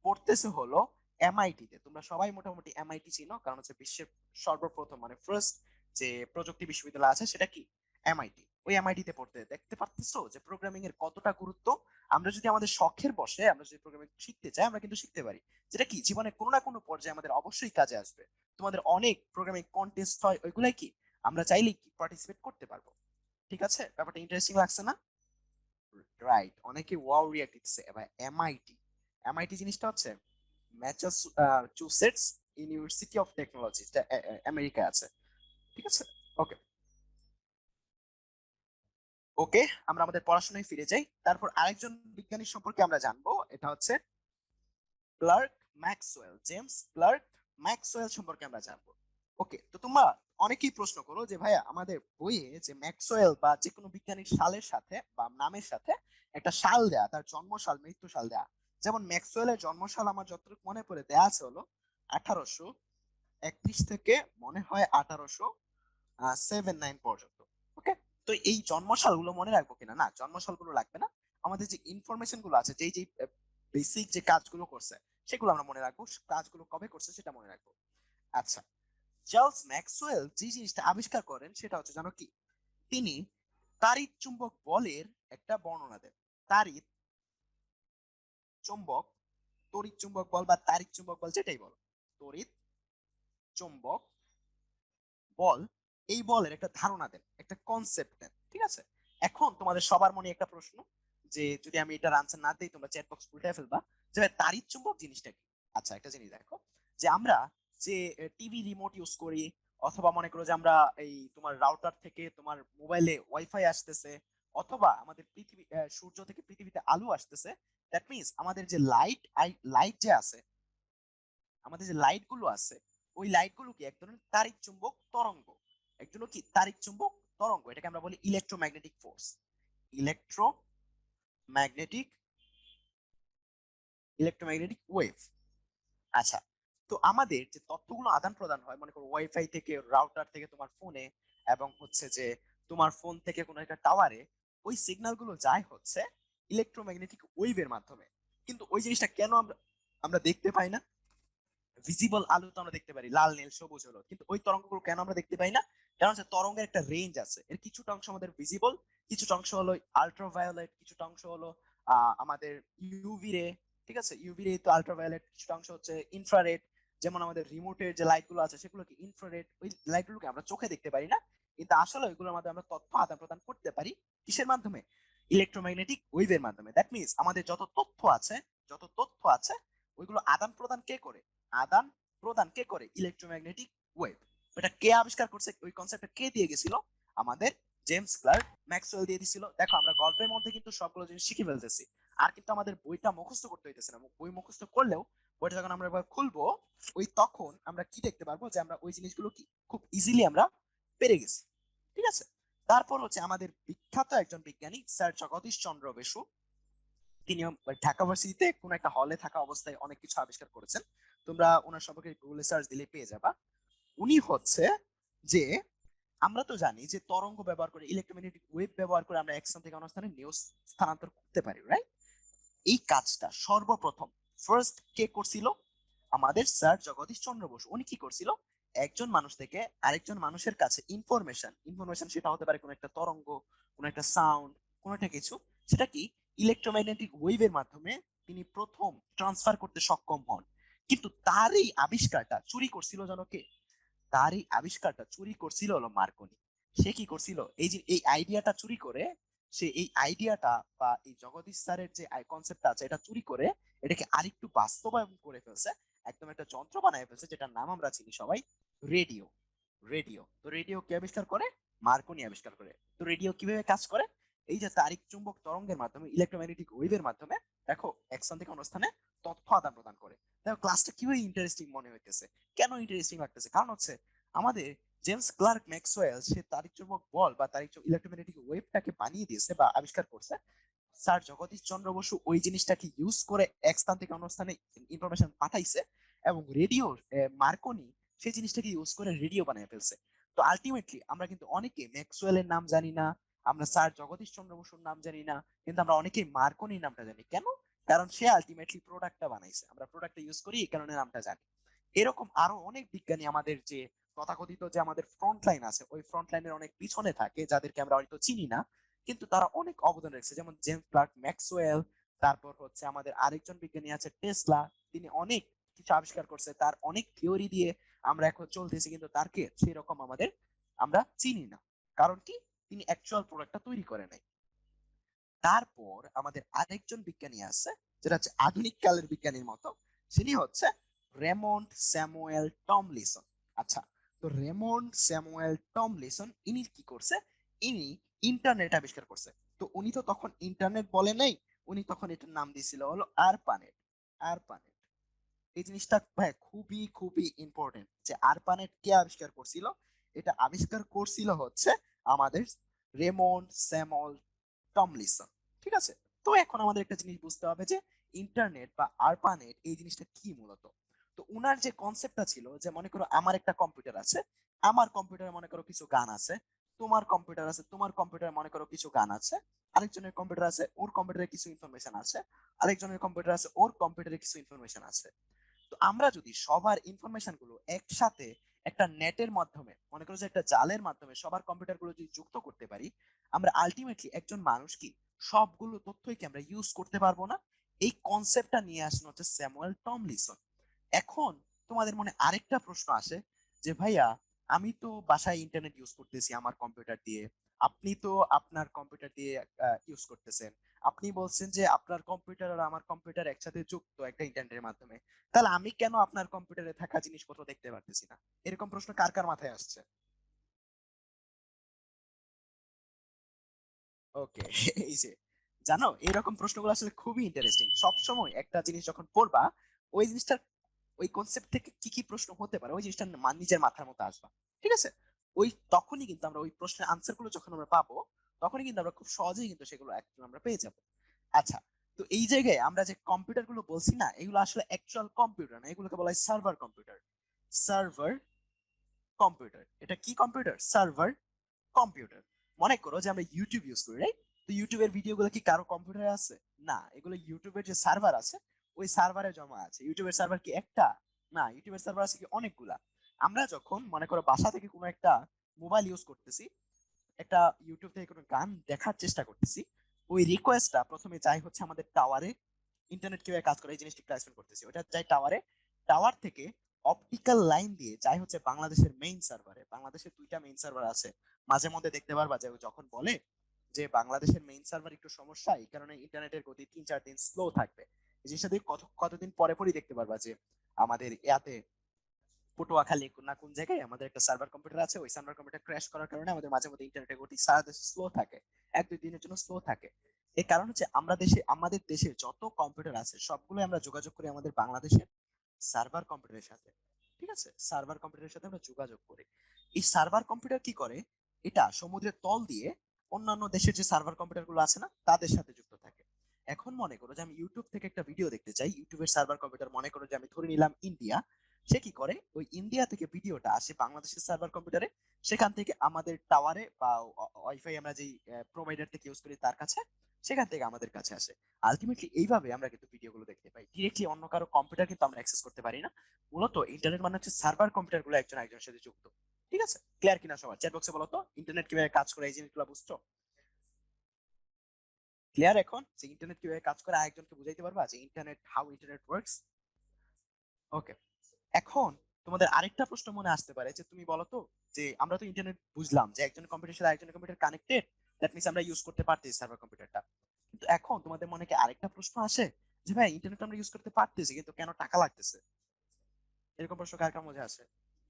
পড়তেছে হলো এমআইটি তে। তোমরা সবাই মোটামুটি এমআইটি চিনো, কারণ হচ্ছে বিশ্বের সর্বপ্রথম মানে ফার্স্ট যে প্রযুক্তি বিশ্ববিদ্যালয় আছে সেটা কি এমআইটি। ওই এমআইটি তে পড়তে দেখতে পারতেছো যে প্রোগ্রামিং এর কতটা গুরুত্ব। আমরা যদি আমাদের শখের বসে আমরা যদি প্রোগ্রামিং শিখতে চাই আমরা কিন্তু শিখতে পারি, যেটা কি জীবনে কোনো না কোনো পর্যায়ে আমাদের অবশ্যই কাজে আসবে। তোমাদের অনেক প্রোগ্রামিং কন্টেস্ট হয়, ওইগুলাই কি আমরা চাইলেই কি পার্টিসিপেট করতে পারবো। ঠিক আছে, ব্যাপারটা ইন্টারেস্টিং লাগছে না? রাইট, অনেকে ওয়াও রিয়াক্ট দিতেছে। এবার এমআইটি, এমআইটি জিনিসটা হচ্ছে ম্যাসাচুসেটস ইউনিভার্সিটি অফ টেকনোলজি, এটা আমেরিকায় আছে। ঠিক আছে, ওকে ওকে, আমরা আমাদের পড়াশোনায় ফিরে যাই। তারপর আরেকজন বিজ্ঞানী সম্পর্কে আমরা জানবো, এটা হচ্ছে Clark Maxwell, James Clark Maxwell সম্পর্কে আমরা জানবো। ওকে, তো তোমরা অনেকেই প্রশ্ন করো যে ভাইয়া আমাদের বইয়ে যে ম্যাক্সওয়েল বা যে কোনো বিজ্ঞানীর সালের সাথে বা নামের সাথে একটা সাল দেয়া, তার জন্মসাল মৃত্যু সাল দেয়া। যেমন ম্যাক্সওয়েলের জন্মসাল আমার যতটুকু মনে পড়ে দেয়া আছে হলো 1831 থেকে মনে হয় 1879 পর্যন্ত। ওকে, তো এই জন্মসাল গুলো মনে রাখবো কিনা? না, জন্মসাল গুলো লাগবে না। আমাদের যে ইনফরমেশন গুলো আছে, যেই যে বেসিক যে কাজগুলো করছে সেগুলো আমরা মনে রাখবো, কাজগুলো কবে করছে সেটা মনে রাখবো। আচ্ছা, চার্লস ম্যাক্সওয়েল যে জিনিসটা আবিষ্কার করেন সেটা হচ্ছে জানো কি? তিনি তাড়িৎ চুম্বক বলের একটা বর্ণনা দেন। তাড়িৎ চুম্বক, তড়িৎ চুম্বক বল বা তাড়িৎ চুম্বক বল যেটাই বল, তড়িৎ চুম্বক বল, এই বলের একটা ধারণা দেন, একটা কনসেপ্ট দেন। ঠিক আছে, এখন তোমাদের সবার মনে একটা প্রশ্ন, যে যদি আমি এটার আনসার না দিই তোমরা চ্যাট বক্স উল্টে ফেলবা, যে তাড়িৎ চুম্বক জিনিসটা কি। আচ্ছা, একটা জিনিস দেখো, যে আমরা যে টিভি রিমোট ইউজ করি, অথবা মনে করো যে আমরা এই তোমার রাউটার থেকে তোমার মোবাইলে ওয়াইফাই আসতেছে, অথবা আমাদের পৃথিবী সূর্য থেকে পৃথিবীতে আলো আসতেছে, দ্যাট মিনস আমাদের যে লাইট যে আছে, আমাদের যে লাইট গুলো আছে, ওই লাইট গুলো কি এক ধরনের তাড়িৎ চুম্বক তরঙ্গ। একজন্য কি তাড়িৎ চুম্বক তরঙ্গ, এটাকে আমরা বলি electromagnetic force, electromagnetic electromagnetic wave. আচ্ছা, তো আমাদের যে তথ্যগুলো আদান প্রদান হয়, মনে করো ওয়াইফাই থেকে, রাউটার থেকে তোমার ফোনে, এবং হচ্ছে যে তোমার ফোন থেকে কোনো একটা টাওয়ারে, ওই সিগন্যাল গুলো যায় হচ্ছে ইলেকট্রোম্যাগনেটিক ওয়েভের মাধ্যমে। কিন্তু ওই জিনিসটা কেন আমরা আমরা দেখতে পাই না? ভিজিবল আলো তো আমরা দেখতে পারি, লাল নীল সবুজ হলো, কিন্তু ওই তরঙ্গগুলো কেন আমরা দেখতে পাই না? কারণ হচ্ছে তরঙ্গের একটা রেঞ্জ আছে, এর কিছুটা অংশ আমাদের ভিজিবল, কিছুটা অংশ হলো আল্ট্রাভায়োলেট, কিছুটা অংশ হলো আমাদের ইউভি রে। ঠিক আছে, ইউভি রে তো আল্ট্রাভায়োলেট, কিছুটা অংশ হচ্ছে ইনফ্রারেড। যেমন আমাদের রিমোটের যে লাইট গুলো আছে সেগুলো কি ইনফ্রারেড, ওই লাইট গুলোকে আমরা চোখে দেখতে পারি না, কিন্তু আসলে ওইগুলোর মাধ্যমে আমরা তথ্য আদান প্রদান করতে পারি। কিসের মাধ্যমে? ইলেকট্রোম্যাগনেটিক ওয়েভের মাধ্যমে। দ্যাট মিনস আমাদের যত তথ্য আছে ওইগুলো আদান প্রদান কে করে? আদান প্রদান কে করে? Electromagnetic wave. এটা কে আবিষ্কার করছে? ওই কনসেপ্টটা কে দিয়ে গেছিল? আমাদের জেমস ক্লার্ক ম্যাক্সওয়েল দিয়ে দিছিল। দেখো আমরা গল্পের মধ্যে কিন্তু সবগুলো জিনিস শিখে ফেলতেছি, আর কিন্তু আমাদের বইটা মুখস্থ করতে হইতেছে না। বই মুখস্থ করলেও বইটা যখন আমরা এবার খুলবো, ওই তখন আমরা কি দেখতে পারবো, যে আমরা ওই জিনিসগুলো কি খুব ইজিলি আমরা পেরে গেছি। ঠিক আছে, তারপর হচ্ছে আমাদের বিখ্যাত একজন বিজ্ঞানী স্যার জগদীশ চন্দ্র বসু। তিনি ঢাকা ভার্সিটিতে কোন একটা হলে থাকা অবস্থায় অনেক কিছু আবিষ্কার করেছেন। তোমরা ওনার সম্পর্কে গুগলে সার্চ দিলে পেয়ে যাবা। উনি হচ্ছে যে, আমরা তো জানি যে তরঙ্গ ব্যবহার করে, ইলেকট্রোম্যাগনেটিক ওয়েভ ব্যবহার করে আমরা এক স্থান থেকে অন্য স্থানে নিউজ স্থানান্তর করতে পারি, রাইট? এই কাজটা সর্বপ্রথম ফার্স্ট কে করছিল? আমাদের স্যার জগদীশ চন্দ্র বসু। উনি কি করছিল? একজন মানুষ থেকে আরেকজন মানুষের কাছে ইনফরমেশন সেটা হতে পারে কোনো একটা তরঙ্গ, কোনো একটা সাউন্ড, কোনো একটা কিছু, সেটা কি ইলেকট্রোম্যাগনেটিক ওয়েভের মাধ্যমে তিনি প্রথম ট্রান্সফার করতে সক্ষম হন। কিন্তু তার এই আবিষ্কারটা চুরি করছিল জানো কে? তার এই আবিষ্কারটা চুরি করছিল হলো মার্কনি। সে কি করছিল? এই যে এই আইডিয়াটা চুরি করে, সে এই আইডিয়াটা বা এই জগদীশ স্যারের যে কনসেপ্টটা আছে এটা চুরি করে এটাকে আরেকটু বাস্তবায়ন করে ফেলছে। একদম একটা যন্ত্র বানায় ফেলছে, যেটার নাম আমরা চিনি সবাই রেডিও। তো রেডিও কে আবিষ্কার করে? মার্কনি আবিষ্কার করে। তো রেডিও কিভাবে কাজ করে? এই যে তাড়িৎ চুম্বক তরঙ্গের মাধ্যমে, ইলেকট্রোম্যাগনেটিক ওয়েভের মাধ্যমে, দেখো এক স্থান থেকে অন্য স্থানে তথ্য আদান প্রদান করে। দেখো ক্লাসটা কিভাবে ইন্টারেস্টিং মনে হইতেছে। কেন ইন্টারেস্টিং লাগতেছে? কারণ হচ্ছে আমাদের জেমস ক্লার্ক ম্যাক্সওয়েল সে তাড়িৎ চুম্বক বল বা তাড়িৎ ইলেকট্রোম্যাগনেটিক ওয়েভটাকে বানিয়ে দিয়েছে বা আবিষ্কার করছে। স্যার জগদীশ চন্দ্র বসু ওই জিনিসটাকে ইউজ করে এক স্থান থেকে অন্য স্থানে ইনফরমেশন পাঠাইছে, এবং রেডিও মার্কনি সেই জিনিসটাকে ইউজ করে রেডিও বানিয়ে ফেলছে। তো আলটিমেটলি আমরা কিন্তু অনেকে ম্যাক্সওয়েলের নাম জানি না, আমরা স্যার জগদীশ চন্দ্র বসুর নাম জানি না, কিন্তু আমরা অনেকেই মার্কনির নামটা জানি। কেন? কারণ সে আলটিমেটলি প্রোডাক্টটা বানাইছে, আমরা প্রোডাক্টটা ইউজ করি এই কারণে নামটা জানি। এরকম আরো অনেক বিজ্ঞানী আমাদের যে তথাকথিত যে আমাদের ফ্রন্ট লাইন আছে, ওই ফ্রন্ট লাইনের অনেক পিছনে থাকে, যাদেরকে আমরা হয়তো চিনি না, কিন্তু তারা অনেক অবদান রেখেছে, যেমন জেমস ক্লার্ক ম্যাক্সওয়েল। তারপর হচ্ছে আমাদের আরেকজন বিজ্ঞানী আছে টেসলা, তিনি অনেক কিছু আবিষ্কার করছে, তার অনেক থিওরি দিয়ে আমরা এখন চলতেছি, কিন্তু তারকে সেই রকম আমাদের আমরা চিনি না। কারণ কি? তিনি অ্যাকচুয়াল প্রোডাক্টটা তৈরি করে নাই। তারপর আমাদের আরেকজন বিজ্ঞানী আছে, যেটা হচ্ছে আধুনিক কালের বিজ্ঞানীর মতো, তিনি হচ্ছে রেমন্ড স্যামুয়েল টমলিসন। আচ্ছা, তো রেমন্ড স্যামুয়েল টমলিসন ইনি কি করছে? ইনি ইন্টারনেট আবিষ্কার করছে। তো উনি তো তখন ইন্টারনেট বলে নাই, উনি তখন এটার নাম দিয়েছিল হলো আরপানেট। আরপানেট, এই জিনিসটা ভাই খুবই খুবই ইম্পর্টেন্ট, যে আরপানেট কে আবিষ্কার করছিল? এটা আবিষ্কার করছিল হচ্ছে আমাদের রেমন্ড স্যামুয়েল টমলিসন। ঠিক আছে? তো এখন আমাদের একটা জিনিস বুঝতে হবে যে ইন্টারনেট বা আরপানেট এই জিনিসটা কি মূলত। তো উনার যে কনসেপ্টটা ছিল, যে মনে করো আমার একটা কম্পিউটার আছে, আমার কম্পিউটারে মনে করো কিছু গান আছে, তোমার কম্পিউটার আছে, তোমার কম্পিউটারে মনে করো কিছু গান আছে, আরেকজনের কম্পিউটার আছে, ওর কম্পিউটারে কিছু ইনফরমেশন আছে, আরেকজনের কম্পিউটার আছে, ওর কম্পিউটারে কিছু ইনফরমেশন আছে। তো আমরা যদি সবার ইনফরমেশন গুলো একসাথে একটা নেটের মাধ্যমে, মনে করো যে একটা জালের মাধ্যমে সবার কম্পিউটার গুলো যদি যুক্ত করতে পারি, আমরা আলটিমেটলি একজন মানুষ কি সবগুলো তথ্যই কি আমরা ইউজ করতে পারবো না? এই কনসেপ্টটা নিয়ে আসলো হচ্ছে স্যামুয়েল টমলিসন। এখন তোমাদের মনে আরেকটা প্রশ্ন আসে, যে ভাইয়া আমি তো বাসায় ইন্টারনেট ইউজ করতেছি আমার কম্পিউটার দিয়ে, আপনি তো আপনার কম্পিউটার দিয়ে ইউজ করতেছেন, আপনি বলছেন যে আপনার কম্পিউটার আর আমার কম্পিউটার একসাথে যুক্ত একটা ইন্টারনেটের মাধ্যমে, তাহলে আমি কেন আপনার কম্পিউটারে থাকা জিনিসপত্র দেখতে পারতেছি না? এরকম প্রশ্ন কার কার মাথায় আসছে? ওকে। এই যে, জানো এরকম প্রশ্নগুলো আসলে খুবই ইন্টারেস্টিং। সবসময় একটা জিনিস যখন পড়বা, ওই জিনিসটার ওই কনসেপ্ট থেকে কি কি প্রশ্ন হতে পারে ওই জিনিসটা নিজের মাথার মতো আসবা। ঠিক আছে? ওই তখনই কিন্তু আমরা ওই প্রশ্নের আনসার গুলো যখন আমরা পাবো, তখনই কিন্তু আমরা খুব সহজেই কিন্তু সেগুলো একদম আমরা পেয়ে যাবো। আচ্ছা, তো এই জায়গায় আমরা যে কম্পিউটার গুলো বলছি না, এগুলো আসলে অ্যাকচুয়াল কম্পিউটার না, এগুলোকে বলা হয় সার্ভার কম্পিউটার। Server computer. এটা কি কম্পিউটার? Server computer. মনে করো যে আমরা ইউটিউব ইউজ করি, রাইট? তো ইউটিউবের ভিডিও গুলো কি কারো কম্পিউটারে আছে? না, এগুলো ইউটিউবের যে সার্ভার আছে, ওই সার্ভারে জমা আছে। ইউটিউবের সার্ভার কি একটা? না, ইউটিউবের সার্ভার আছে কি অনেকগুলা। আমরা যখন মনে করো বাসা থেকে কোনো একটা মোবাইল ইউজ করতেছি, একটা ইউটিউব থেকে কোনো গান দেখার চেষ্টা করতেছি, ওই রিকোয়েস্টটা প্রথমে যাই হচ্ছে আমাদের টাওয়ারে। ইন্টারনেট কিভাবে কাজ করে এই জিনিসটা একটু এক্সপ্লেন করতেছি। ওটা যাই টাওয়ারে, টাওয়ার থেকে অপটিক্যাল লাইন দিয়ে যাই হচ্ছে বাংলাদেশের মেইন সার্ভারে। বাংলাদেশের দুইটা মেইন সার্ভার আছে। মাঝে মধ্যে দেখতে পারবা যে যখন বলে যে বাংলাদেশের মেইন সার্ভার একটু সমস্যা, এই কারণে ইন্টারনেটের গতি 3-4 দিন স্লো থাকবে। এই জিনিসটা দিয়ে কতদিন পরে পরই দেখতে পারবা যে আমাদের ইয়াতে পটুয়াখালী না কোন জায়গায় আমাদের একটা সার্ভার কম্পিউটার আছে, ওই সার্ভার কম্পিউটার ক্র্যাশ করার কারণে আমাদের মাঝে মধ্যে ইন্টারনেটের গতি সারা দেশে স্লো থাকে, 1-2 দিনের জন্য স্লো থাকে। এর কারণ হচ্ছে আমরা দেশে, আমাদের দেশে যত কম্পিউটার আছে সবগুলো আমরা যোগাযোগ করি আমাদের বাংলাদেশের সার্ভার কম্পিউটারের সাথে। ঠিক আছে? সার্ভার কম্পিউটারের সাথে আমরা যোগাযোগ করি। এই সার্ভার কম্পিউটার কি করে? এটা সমুদ্রের তল দিয়ে অন্যান্য দেশের যে সার্ভার কম্পিউটার গুলো আছে না, তাদের সাথে যুক্ত থাকে। এখন মনে করো যে আমি ইউটিউব থেকে একটা ভিডিও দেখতে চাই, ইউটিউবের সার্ভার কম্পিউটার মনে করো যে আমি ধরে নিলাম ইন্ডিয়া। সে কি করে? ওই ইন্ডিয়া থেকে ভিডিওটা আসে বাংলাদেশের সার্ভার কম্পিউটারে, সেখান থেকে আমাদের টাওয়ারে বা ওয়াইফাই আমরা যেই প্রোভাইডার থেকে ইউজ করি তার কাছে, সেখান থেকে আমাদের কাছে আসে। আলটিমেটলি এইভাবে আমরা কিন্তু ভিডিওগুলো দেখতে পাই, ডিরেক্টলি অন্য কারো কম্পিউটার কিন্তু আমরা অ্যাক্সেস করতে পারি না। মূলত ইন্টারনেট মানে হচ্ছে সার্ভার কম্পিউটার গুলো একজন আরেকজনের সাথে যুক্ত। ঠিক আছে? ক্লিয়ার কিনা সবার? চ্যাট বক্সে বলো তো ইন্টারনেট কিভাবে কাজ করে, এই জিনিসগুলো বুঝছো? ক্লিয়ার এখন যে ইন্টারনেট কিভাবে কাজ করে? আরেকজনকে বুঝাইতে পারবা যে ইন্টারনেট, হাউ ইন্টারনেট ওয়ার্কস? ওকে। এখন তোমাদের আরেকটা প্রশ্ন মনে আসতে পারে যে তুমি বলো তো, যে আমরা তো ইন্টারনেট বুঝলাম যে একজন কম্পিউটার সাথে আরেকজনের কম্পিউটার কানেক্টেড, দ্যাট মিন্স আমরা ইউজ করতে পারতেছি সার্ভার কম্পিউটারটা। কিন্তু এখন তোমাদের মনে কি আরেকটা প্রশ্ন আসে, যে ভাই ইন্টারনেট আমরা ইউজ করতে পারতেছি কিন্তু কেন টাকা লাগতেছে? এরকম প্রশ্ন কার কার মধ্যে আসে?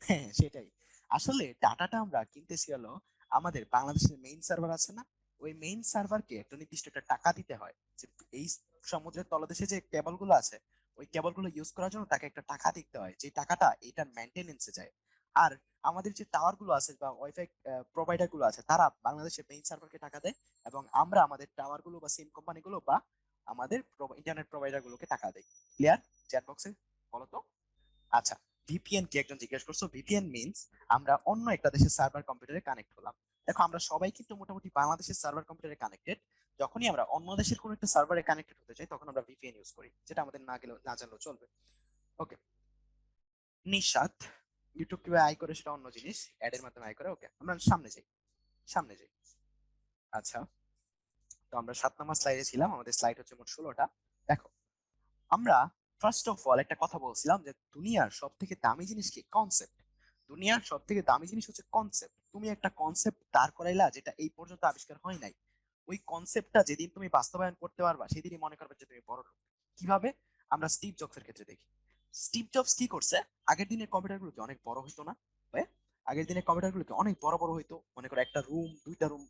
হ্যাঁ, সেটাই। আসলে ডাটাটা আমরা কিনতেছি হলো আমাদের বাংলাদেশের মেইন সার্ভার আছে না, ওই মেইন সার্ভারকে একটা নির্দিষ্ট একটা টাকা দিতে হয়। যে এই সমুদ্রের তলদেশে যে কেবল গুলো আছে, ওই কেবল গুলো ইউজ করার জন্য তাকে একটা টাকা দিতে হয়, যে টাকাটা এটার মেনটেনেন্সে যায়। আর আমাদের যে টাওয়ার গুলো আছে বা ওয়াইফাই প্রোভাইডার গুলো আছে, তারা বাংলাদেশের মেইন সার্ভারকে টাকা দেয়, এবং আমরা আমাদের টাওয়ার গুলো বা সিম কোম্পানি গুলো বা আমাদের ইন্টারনেট প্রোভাইডার গুলোকে টাকা দেয়। ক্লিয়ার? চ্যাট বক্সে বলো তো। আচ্ছা, ভিপিএন কি একজন জিজ্ঞেস করছো? ভিপিএন মিন্স আমরা অন্য একটা দেশের সার্ভার কম্পিউটারে কানেক্ট হলাম। দেখো আমরা সবাই কিন্তু মোটামুটি বাংলাদেশের সার্ভার কম্পিউটারে কানেক্টেড, যখনই আমরা অন্য দেশের কোনো একটা সার্ভারে কানেক্টেড হতে চাই তখন আমরা ভিপিএন ইউজ করি, যেটা আমাদের না জানলেও চলবে। ওকে, নিশাত ইউটিউব কিভাবে আয় করে সেটা অন্য জিনিস, অ্যাড এর মাধ্যমে আয় করে। ওকে, আমরা সামনে যাই। আচ্ছা, তো আমরা 7 নম্বর স্লাইডে ছিলাম, আমাদের স্লাইড হচ্ছে মোট 16টা। দেখো, আমরা ফার্স্ট অফ অল একটা কথা বলছিলাম যে দুনিয়ার সব থেকে দামি জিনিস কি? কনসেপ্ট। দুনিয়ার সব থেকে দামি জিনিস হচ্ছে কনসেপ্ট। তুমি একটা কনসেপ্ট দাঁড় করাইলা যেটা এই পর্যন্ত আবিষ্কার হয় নাই, ওই কনসেপ্টটা যেদিন তুমি বাস্তবায়ন করতে পারবা সেদিনই মনে করবে যে তুমি বড় লোক। কিভাবে? আমরা স্টিভ জবসের ক্ষেত্রে দেখি। স্টিভ জবস কি করছে? আগের দিনের কম্পিউটার গুলোকে অনেক বড় হইতো না? হ্যাঁ? আগের দিনের কম্পিউটার গুলোকে অনেক বড় বড় হইতো, মনে করো একটা রুম, দুইটা রুম,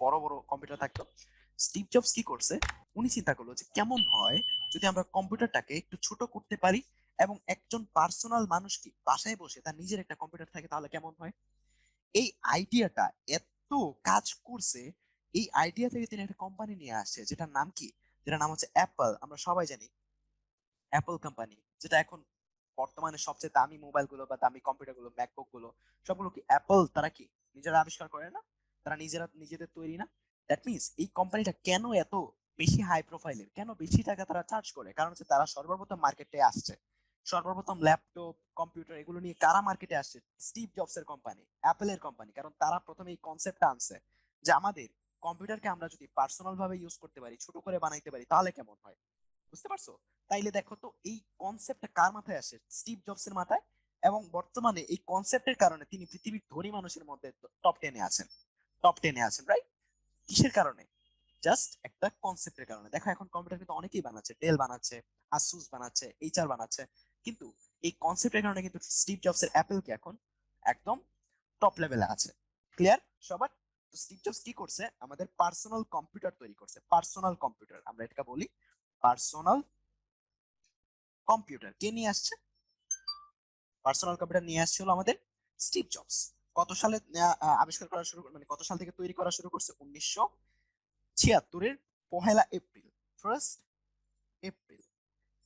বড় বড় কম্পিউটার থাকতো। স্টিভ জবস কি করছে? উনি চিন্তা করলো যে কেমন হয় যদি আমরা কম্পিউটারটাকে একটু ছোট করতে পারি এবং একজন পার্সোনাল মানুষ কি বাসায় বসে তার নিজের একটা কম্পিউটার থাকে, তাহলে কেমন হয়? এই আইডিয়াটা এত কাজ করছে, এই আইডিয়া থেকে তিনি একটা কোম্পানি নিয়ে আসছে, যেটার নাম কি? যেটার নাম হচ্ছে অ্যাপল। আমরা সবাই জানি অ্যাপল কোম্পানি, যেটা এখন বর্তমানে সবচেয়ে দামি মোবাইল গুলো বা দামি কম্পিউটার গুলো, ম্যাকবুক গুলো, সবগুলো কি অ্যাপল তারা কি নিজেরা আবিষ্কার করে না? তারা নিজেরা নিজেদের তৈরি না? দ্যাট মিনস এই কোম্পানিটা কেন এত বেশি হাই প্রোফাইলের, কেন বেশি টাকা তারা চার্জ করে? কারণ হচ্ছে তারা সর্বপ্রথম মার্কেটে আসছে। সর্বপ্রথম ল্যাপটপ, কম্পিউটার এগুলো নিয়ে কারা মার্কেটে আসছে? স্টিভ জবস এর কোম্পানি, অ্যাপলের কোম্পানি। কারণ তারা প্রথমে এই কনসেপ্টটা আনছে যে আমাদের কম্পিউটারকে আমরা যদি পার্সোনাল ভাবে ইউজ করতে পারি, ছোট করে বানাইতে পারি, তাহলে কেমন হয়? বুঝতে পারছো? তাইলে দেখো তো এই কনসেপ্টটা কার মাথায় আসে? স্টিভ জবস এর মাথায়। এবং বর্তমানে এই কনসেপ্টের কারণে তিনি পৃথিবীর ধনী মানুষের মধ্যে টপ টেনে আছেন, রাইট? কিসের কারণে? জাস্ট একটা কনসেপ্টের কারণে। দেখো এখন কম্পিউটার কিন্তু অনেকেই বানাচ্ছে, ডেল বানাচ্ছে, আসুস বানাচ্ছে, এইচআর বানাচ্ছে, কিন্তু এই কনসেপ্টের কারণে কিন্তু স্টিভ জবস এর অ্যাপল কি এখন একদম টপ লেভেলে আছে। ক্লিয়ার সবার? তো স্টিভ জবস কি করছে? আমাদের পার্সোনাল কম্পিউটার তৈরি করছে। পার্সোনাল কম্পিউটার আমরা এটা বলি, পার্সোনাল কম্পিউটার। কে নিয়ে আসছে? পার্সোনাল কম্পিউটার নিয়ে আসছে হলো আমাদের স্টিভ জবস। কত সালে আবিষ্কার করা শুরু, মানে কত সাল থেকে তৈরি করা শুরু করছে? 1976-এর 1 এপ্রিল। First April.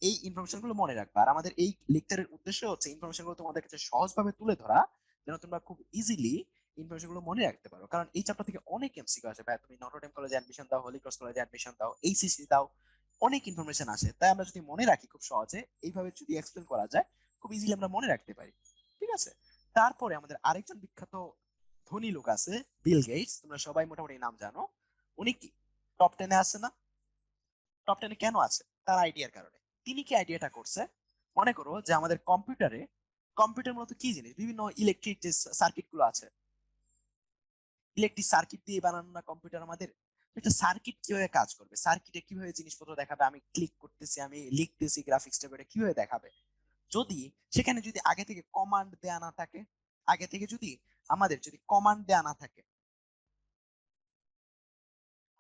এই ইনফরমেশন গুলো মনে রাখবা। আর আমাদের এই লেকচারের উদ্দেশ্য হচ্ছে ইনফরমেশন গুলো তোমাদের কাছে সহজভাবে তুলে ধরা, যেন তোমরা খুব ইজিলি ইনফরমেশন গুলো মনে রাখতে পারো। কারণ এই চ্যাপ্টার থেকে অনেক এমসিকিউ আসে। ভাই তুমি নটরডেম কলেজে অ্যাডমিশন দাও, হলি ক্রস কলেজে অ্যাডমিশন দাও, এইসিসি দাও, অনেক ইনফরমেশন আসে। তাই আমরা যদি মনে রাখি খুব সহজে, এইভাবে যদি এক্সপ্লেন করা যায়, খুব ইজিলি আমরা মনে রাখতে পারি। ঠিক আছে? তারপরে আমাদের আরেকজন বিখ্যাত ধনী লোক আছে, বিল গেটস। তোমরা সবাই মোটামুটি নাম জানো। উনি কি টপ 10-এ আছে না? টপ 10-এ কেন আছে? তার আইডিয়ার কারণে। তিনি কি আইডিয়াটা করছে? মনে করো যে আমাদের কম্পিউটার মূলত কি জিনিস? বিভিন্ন ইলেকট্রিক যে সার্কিট গুলো আছে, ইলেকট্রিক সার্কিট দিয়ে বানানো না কম্পিউটার আমাদের? একটা সার্কিট কিভাবে কাজ করবে, সার্কিটে কিভাবে জিনিসপত্র দেখাবে, আমি ক্লিক করতেছি, আমি লিখতেছি, গ্রাফিক্সটা করে কিভাবে দেখাবে? যদি সেখানে যদি আগে থেকে কমান্ড দেয়া না থাকে, আগে থেকে যদি আমাদের যদি কমান্ড দেয়া না থাকে,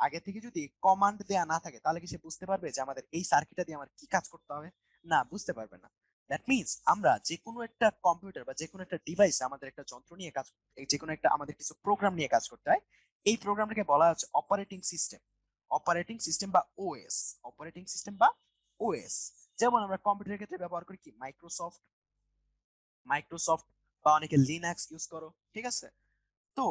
আগে থেকে যদি কমান্ড দেয়া না থাকে, তাহলে কি সে বুঝতে পারবে যে আমাদের এই সার্কিটটা দিয়ে আমার কি কাজ করতে হবে? না, বুঝতে পারবে না। দ্যাট মিনস আমরা যে কোনো একটা কম্পিউটার বা যে কোনো একটা ডিভাইস, আমাদের একটা যন্ত্র নিয়ে কাজ, যে কোনো একটা আমাদের কিছু প্রোগ্রাম নিয়ে কাজ করতে হয়। এই প্রোগ্রামটাকে বলা হচ্ছে অপারেটিং সিস্টেম। অপারেটিং সিস্টেম বা ওএস। অপারেটিং সিস্টেম বা ওএস। যেমন আমরা কম্পিউটারের ক্ষেত্রে ব্যবহার করি কি? মাইক্রোসফট বা অনেকে লিনাক্স ইউজ করো। ঠিক আছে? তো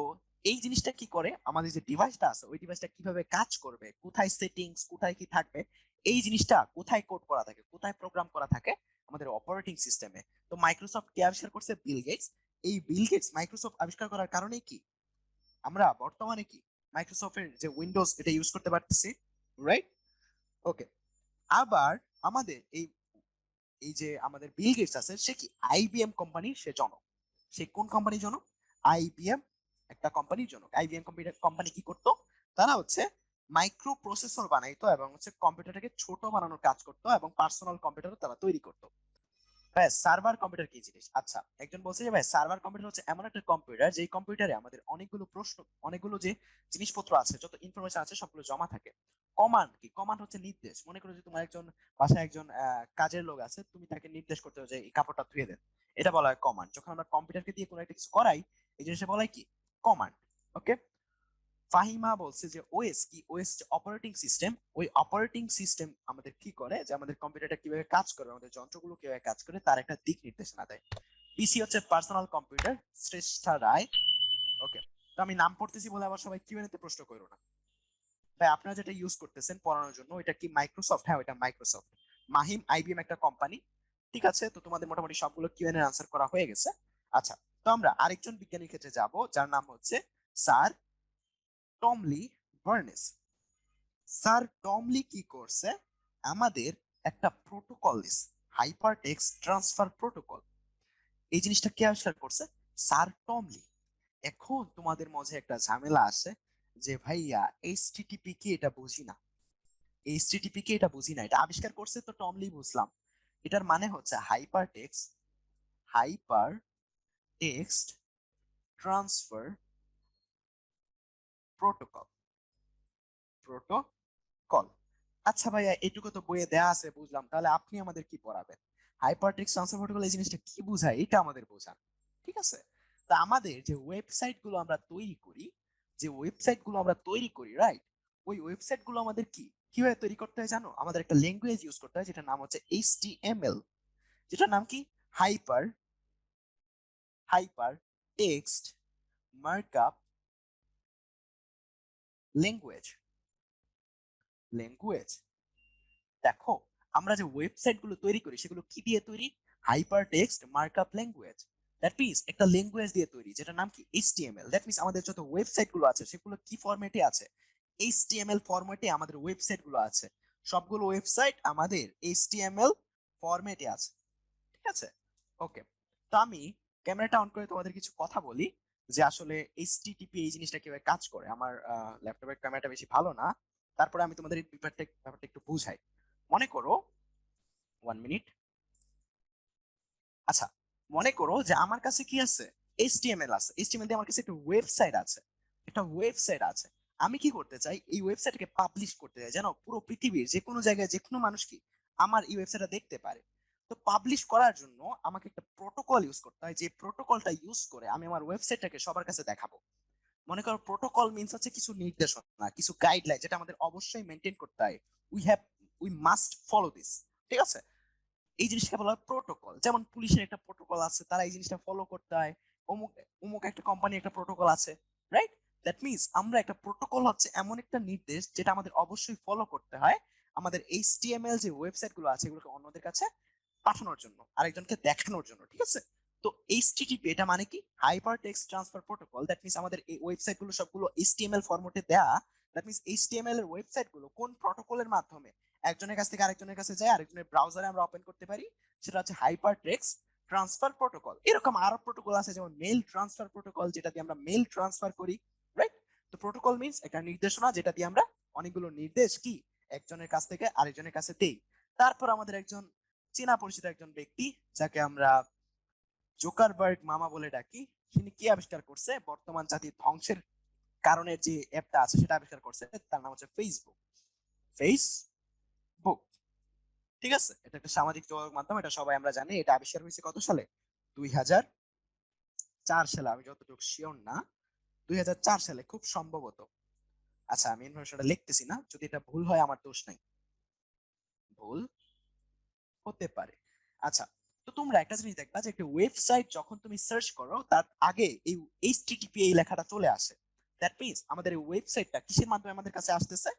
এই জিনিসটা কি করে? আমাদের যে ডিভাইসটা আছে, ওই ডিভাইসটা কিভাবে কাজ করবে, কোথায় সেটিংস, কোথায় কি থাকবে, এই জিনিসটা কোথায় কোড করা থাকে, কোথায় প্রোগ্রাম করা থাকে? আমাদের অপারেটিং সিস্টেমে। তো মাইক্রোসফট কে আবিষ্কার করছে? Bill Gates. এই বিল গেটস মাইক্রোসফট আবিষ্কার করার কারণে কি আমরা বর্তমানে কি মাইক্রোসফটের যে উইন্ডোজ এটা ইউজ করতে পারতেছি, রাইট? ওকে। আবার আমাদের এই এই যে আমাদের বিল গেটস আছে, সে কি আইবিএম কোম্পানির সে জনক। সে কোন কোম্পানির জনক? আইবিএম একটা কোম্পানির জনক। আইবিএম কোম্পানি কি করতো? তারা হচ্ছে মাইক্রো প্রসেসর বানাইতো এবং হচ্ছে কম্পিউটারটাকে ছোট বানানোর কাজ করতো, এবং পার্সোনাল কম্পিউটারও তারা তৈরি করতো। ভাই সার্ভার কম্পিউটার কি জিনিস? আচ্ছা, একজন বলছে যে ভাই সার্ভার কম্পিউটার হচ্ছে এমন একটা কম্পিউটার, যেই কম্পিউটারে আমাদের অনেকগুলো প্রশ্ন, অনেকগুলো যে জিনিসপত্র আছে, যত ইনফরমেশন আছে সবগুলো জমা থাকে। কমান্ড কি? কমান্ড হচ্ছে নির্দেশ। মনে করো যে তোমার একজন বাসায় একজন কাজের লোক আছে, তুমি তাকে নির্দেশ করতে হবে যে এই কাপড়টা ধুয়ে দেন, এটা বলা হয় কমান্ড। যখন আমরা কম্পিউটারকে দিয়ে কোনো একটা কিছু করাই, এই জিনিসটা বলা হয় কি? কমান্ড। ওকে। ফাহিমা বলছে যে ওএস কি? ওএস যে অপারেটিং সিস্টেম। ওই অপারেটিং সিস্টেম আমাদের কি করে, যে আমাদের কম্পিউটারটা কিভাবে কাজ করে, আমাদের যন্ত্রগুলো কিভাবে কাজ করে, তার একটা দিক নির্দেশনা দেয়। পিসি হচ্ছে পার্সোনাল কম্পিউটার, শ্রেষ্ঠা রায়। ওকে। তো আমি নাম পড়তেছি বলে আবার সবাই কিউ এন এ তে প্রশ্ন করো না। ভাই আপনারা যেটা ইউজ করতেছেন পড়ানোর জন্য এটা কি মাইক্রোসফট? হ্যাঁ, ওটা মাইক্রোসফট। মাহিম আইবিএম একটা কোম্পানি, ঠিক আছে। তো তোমাদের মোটামুটি সবগুলো কিউএন এর আনসার করা হয়ে গেছে। আচ্ছা, তো আমরা আরেকজন বিজ্ঞানীর ক্ষেত্রে যাব যার নাম হচ্ছে স্যার টমলি বার্নেস। স্যার টমলি কি করছে, আমাদের একটা প্রোটোকল দিছে, হাইপার টেক্সট ট্রান্সফার প্রোটোকল। এই জিনিসটা কে আবিষ্কার করছে? স্যার টমলি। এখন তোমাদের মাঝে একটা ঝামেলা আসে যে ভাইয়া এইচটিটিপি কি, এটা বুঝি না। এইচটিটিপি কি, এটা বুঝি না। এটা আবিষ্কার করছে তো টমলি, বুঝলাম। এটার মানে হচ্ছে hyper text transfer protocol. Protocol. আচ্ছা ভাইয়া, এটুকু তো বইয়ে দেয়া আছে, বুঝলাম। তাহলে আপনি আমাদের কি পড়াবেন? হাইপারটেক্সট ট্রান্সফার প্রোটোকল এই জিনিসটা কি বোঝায় এটা আমাদের বোঝান, ঠিক আছে। তা আমাদের যে ওয়েবসাইট গুলো আমরা তৈরি করি, রাইট, ওই ওয়েবসাইট গুলো আমাদের কিভাবে তৈরি করতে হয় জানো? আমাদের একটা ল্যাঙ্গুয়েজ ইউজ করতে হয় যেটা নাম হচ্ছে এইচটিএমএল, যেটার নাম কি? Hyper hyper text markup language. Language দেখো, আমরা যে ওয়েবসাইট গুলো তৈরি করি সেগুলো কি দিয়ে তৈরি? Hyper text markup language. That means একটা ল্যাঙ্গুয়েজ দিয়ে তৈরি যেটা নাম কি? এইচটিএমএল। দ্যাট মিন্স আমাদের যত ওয়েবসাইট গুলো আছে সেগুলো কি ফরম্যাটে আছে? এইচটিএমএল ফরম্যাটে আমাদের ওয়েবসাইট গুলো আছে। সবগুলো ওয়েবসাইট আমাদের এইচটিএমএল ফরম্যাটে আছে, ঠিক আছে। ওকে, তো আমি ক্যামেরাটা অন করে তোমাদের কিছু কথা বলি যে আসলে এইচটিটিপি এই জিনিসটা কিভাবে কাজ করে। আমার ল্যাপটপের ক্যামেরাটা বেশি ভালো না, তারপরে আমি তোমাদের এই ব্যাপারটা একটু বুঝাই। মনে করো, 1 মিনিট। আচ্ছা, মনে করো যে আমার কাছে কি আছে? এইচটিএমএল আছে। এইচটিএমএল দিয়ে আমার কাছে একটা ওয়েবসাইট আছে। আমি কি করতে চাই? এই ওয়েবসাইটকে পাবলিশ করতে চাই, যেন পুরো পৃথিবীর যে কোনো জায়গায় যে কোনো মানুষ কি আমার এই ওয়েবসাইটটা দেখতে পারে। তো পাবলিশ করার জন্য আমাকে একটা প্রোটোকল ইউজ করতে হয়, যে প্রোটোকলটা ইউজ করে আমি আমার ওয়েবসাইটটাকে সবার কাছে দেখাবো। মনে করো প্রোটোকল মিন্স হচ্ছে কিছু নির্দেশনা, কিছু গাইডলাইন, যেটা আমাদের অবশ্যই মেনটেন করতে হয়। We have we must follow this, ঠিক আছে। এই জিনিসটা বলা হয় প্রোটোকল। যেমন পুলিশের একটা প্রোটোকল আছে, তারা এই জিনিসটা ফলো করতে হয়। অমুক অমুক একটা কোম্পানি একটা প্রোটোকল আছে, রাইট। দ্যাট মিন্স আমরা একটা প্রোটোকল হচ্ছে এমন একটা নির্দেশ যেটা আমাদের অবশ্যই ফলো করতে হয় আমাদের এইচটিএমএল যে ওয়েবসাইট গুলো আছে এগুলোকে অন্যদের কাছে পাঠানোর জন্য, আরেকজনকে দেখানোর জন্য, ঠিক আছে। তো এইচটিটিপি এটা মানে কি? Hyper text transfer protocol. That means আমাদের এই ওয়েবসাইট গুলো সবগুলো এইচটিএমএল ফরম্যাটে দেয়া। দ্যাট মিন্স এইচটিএমএল এর ওয়েবসাইট গুলো কোন প্রোটোকলের মাধ্যমে একজনের কাছ থেকে আরেকজনের কাছে যায়, আরেকজনের ব্রাউজারে আমরা ওপেন করতে পারি, সেটা হচ্ছে হাইপার টেক্সট ট্রান্সফার প্রোটোকল। এরকম আরো প্রোটোকল আছে, যেমন মেল ট্রান্সফার প্রোটোকল, যেটা দিয়ে আমরা মেল ট্রান্সফার করি, রাইট। তো প্রোটোকল মিন্স একটা নির্দেশনা যেটা দিয়ে আমরা অনেকগুলো নির্দেশ কি একজনের কাছ থেকে আরেকজনের কাছে দেই। তারপর আমাদের একজন চেনা পরিচিত একজন ব্যক্তি, যাকে আমরা জোকারবার্গ মামা বলে ডাকি, তিনি কি আবিষ্কার করছে? বর্তমান জাতির ধ্বংসের কারণে যে অ্যাপটা আছে সেটা আবিষ্কার করছে, তার নাম হচ্ছে ফেসবুক। ফেসবুক, ঠিক আছে। এটা একটা সামাজিক যোগাযোগ মাধ্যম, এটা সবাই আমরা জানি। এটা আবিষ্কার হয়েছে কত সালে? 2004 সালে, আমি যতটুকু শিওর না, 2004 সালে খুব সম্ভবত। আচ্ছা, আমি ইনফরমেশনটা লিখতেছি না, যদি এটা ভুল হয় আমার দোষ নাই, ভুল হতে পারে। আচ্ছা, তো তোমরা একটা জিনিস দেখবা যে একটা ওয়েবসাইট যখন তুমি সার্চ করো তার আগে এই এইচটিটিপি এই লেখাটা চলে আসে। দ্যাট মিন্স আমাদের এই ওয়েবসাইটটা কিসের মাধ্যমে আমাদের কাছে আসতেছে?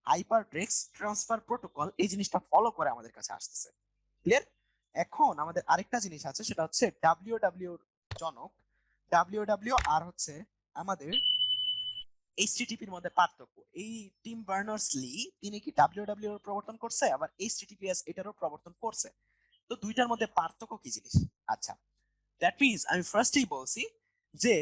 হাইপার টেক্সট ট্রান্সফার প্রোটোকল এই জিনিসটা ফলো করে আমাদের কাছে আসতেছে। ক্লিয়ার? এখন আমাদের আরেকটা জিনিস আছে, সেটা হচ্ছে ডাব্লিউ জনক। ডাব্লিউ আর হচ্ছে আমাদের এইচটিটিপির মধ্যে পার্থক্য। এই টিম বার্নার্স লি, তিনি কি ডাব্লিউ এর প্রবর্তন করছে, আবার এইচটিটিপিএস এটারও প্রবর্তন করছে। তো দুইটার মধ্যে পার্থক্য কি জিনিস? আচ্ছা, দ্যাট মিন্স আমি ফার্স্টেই বলছি যে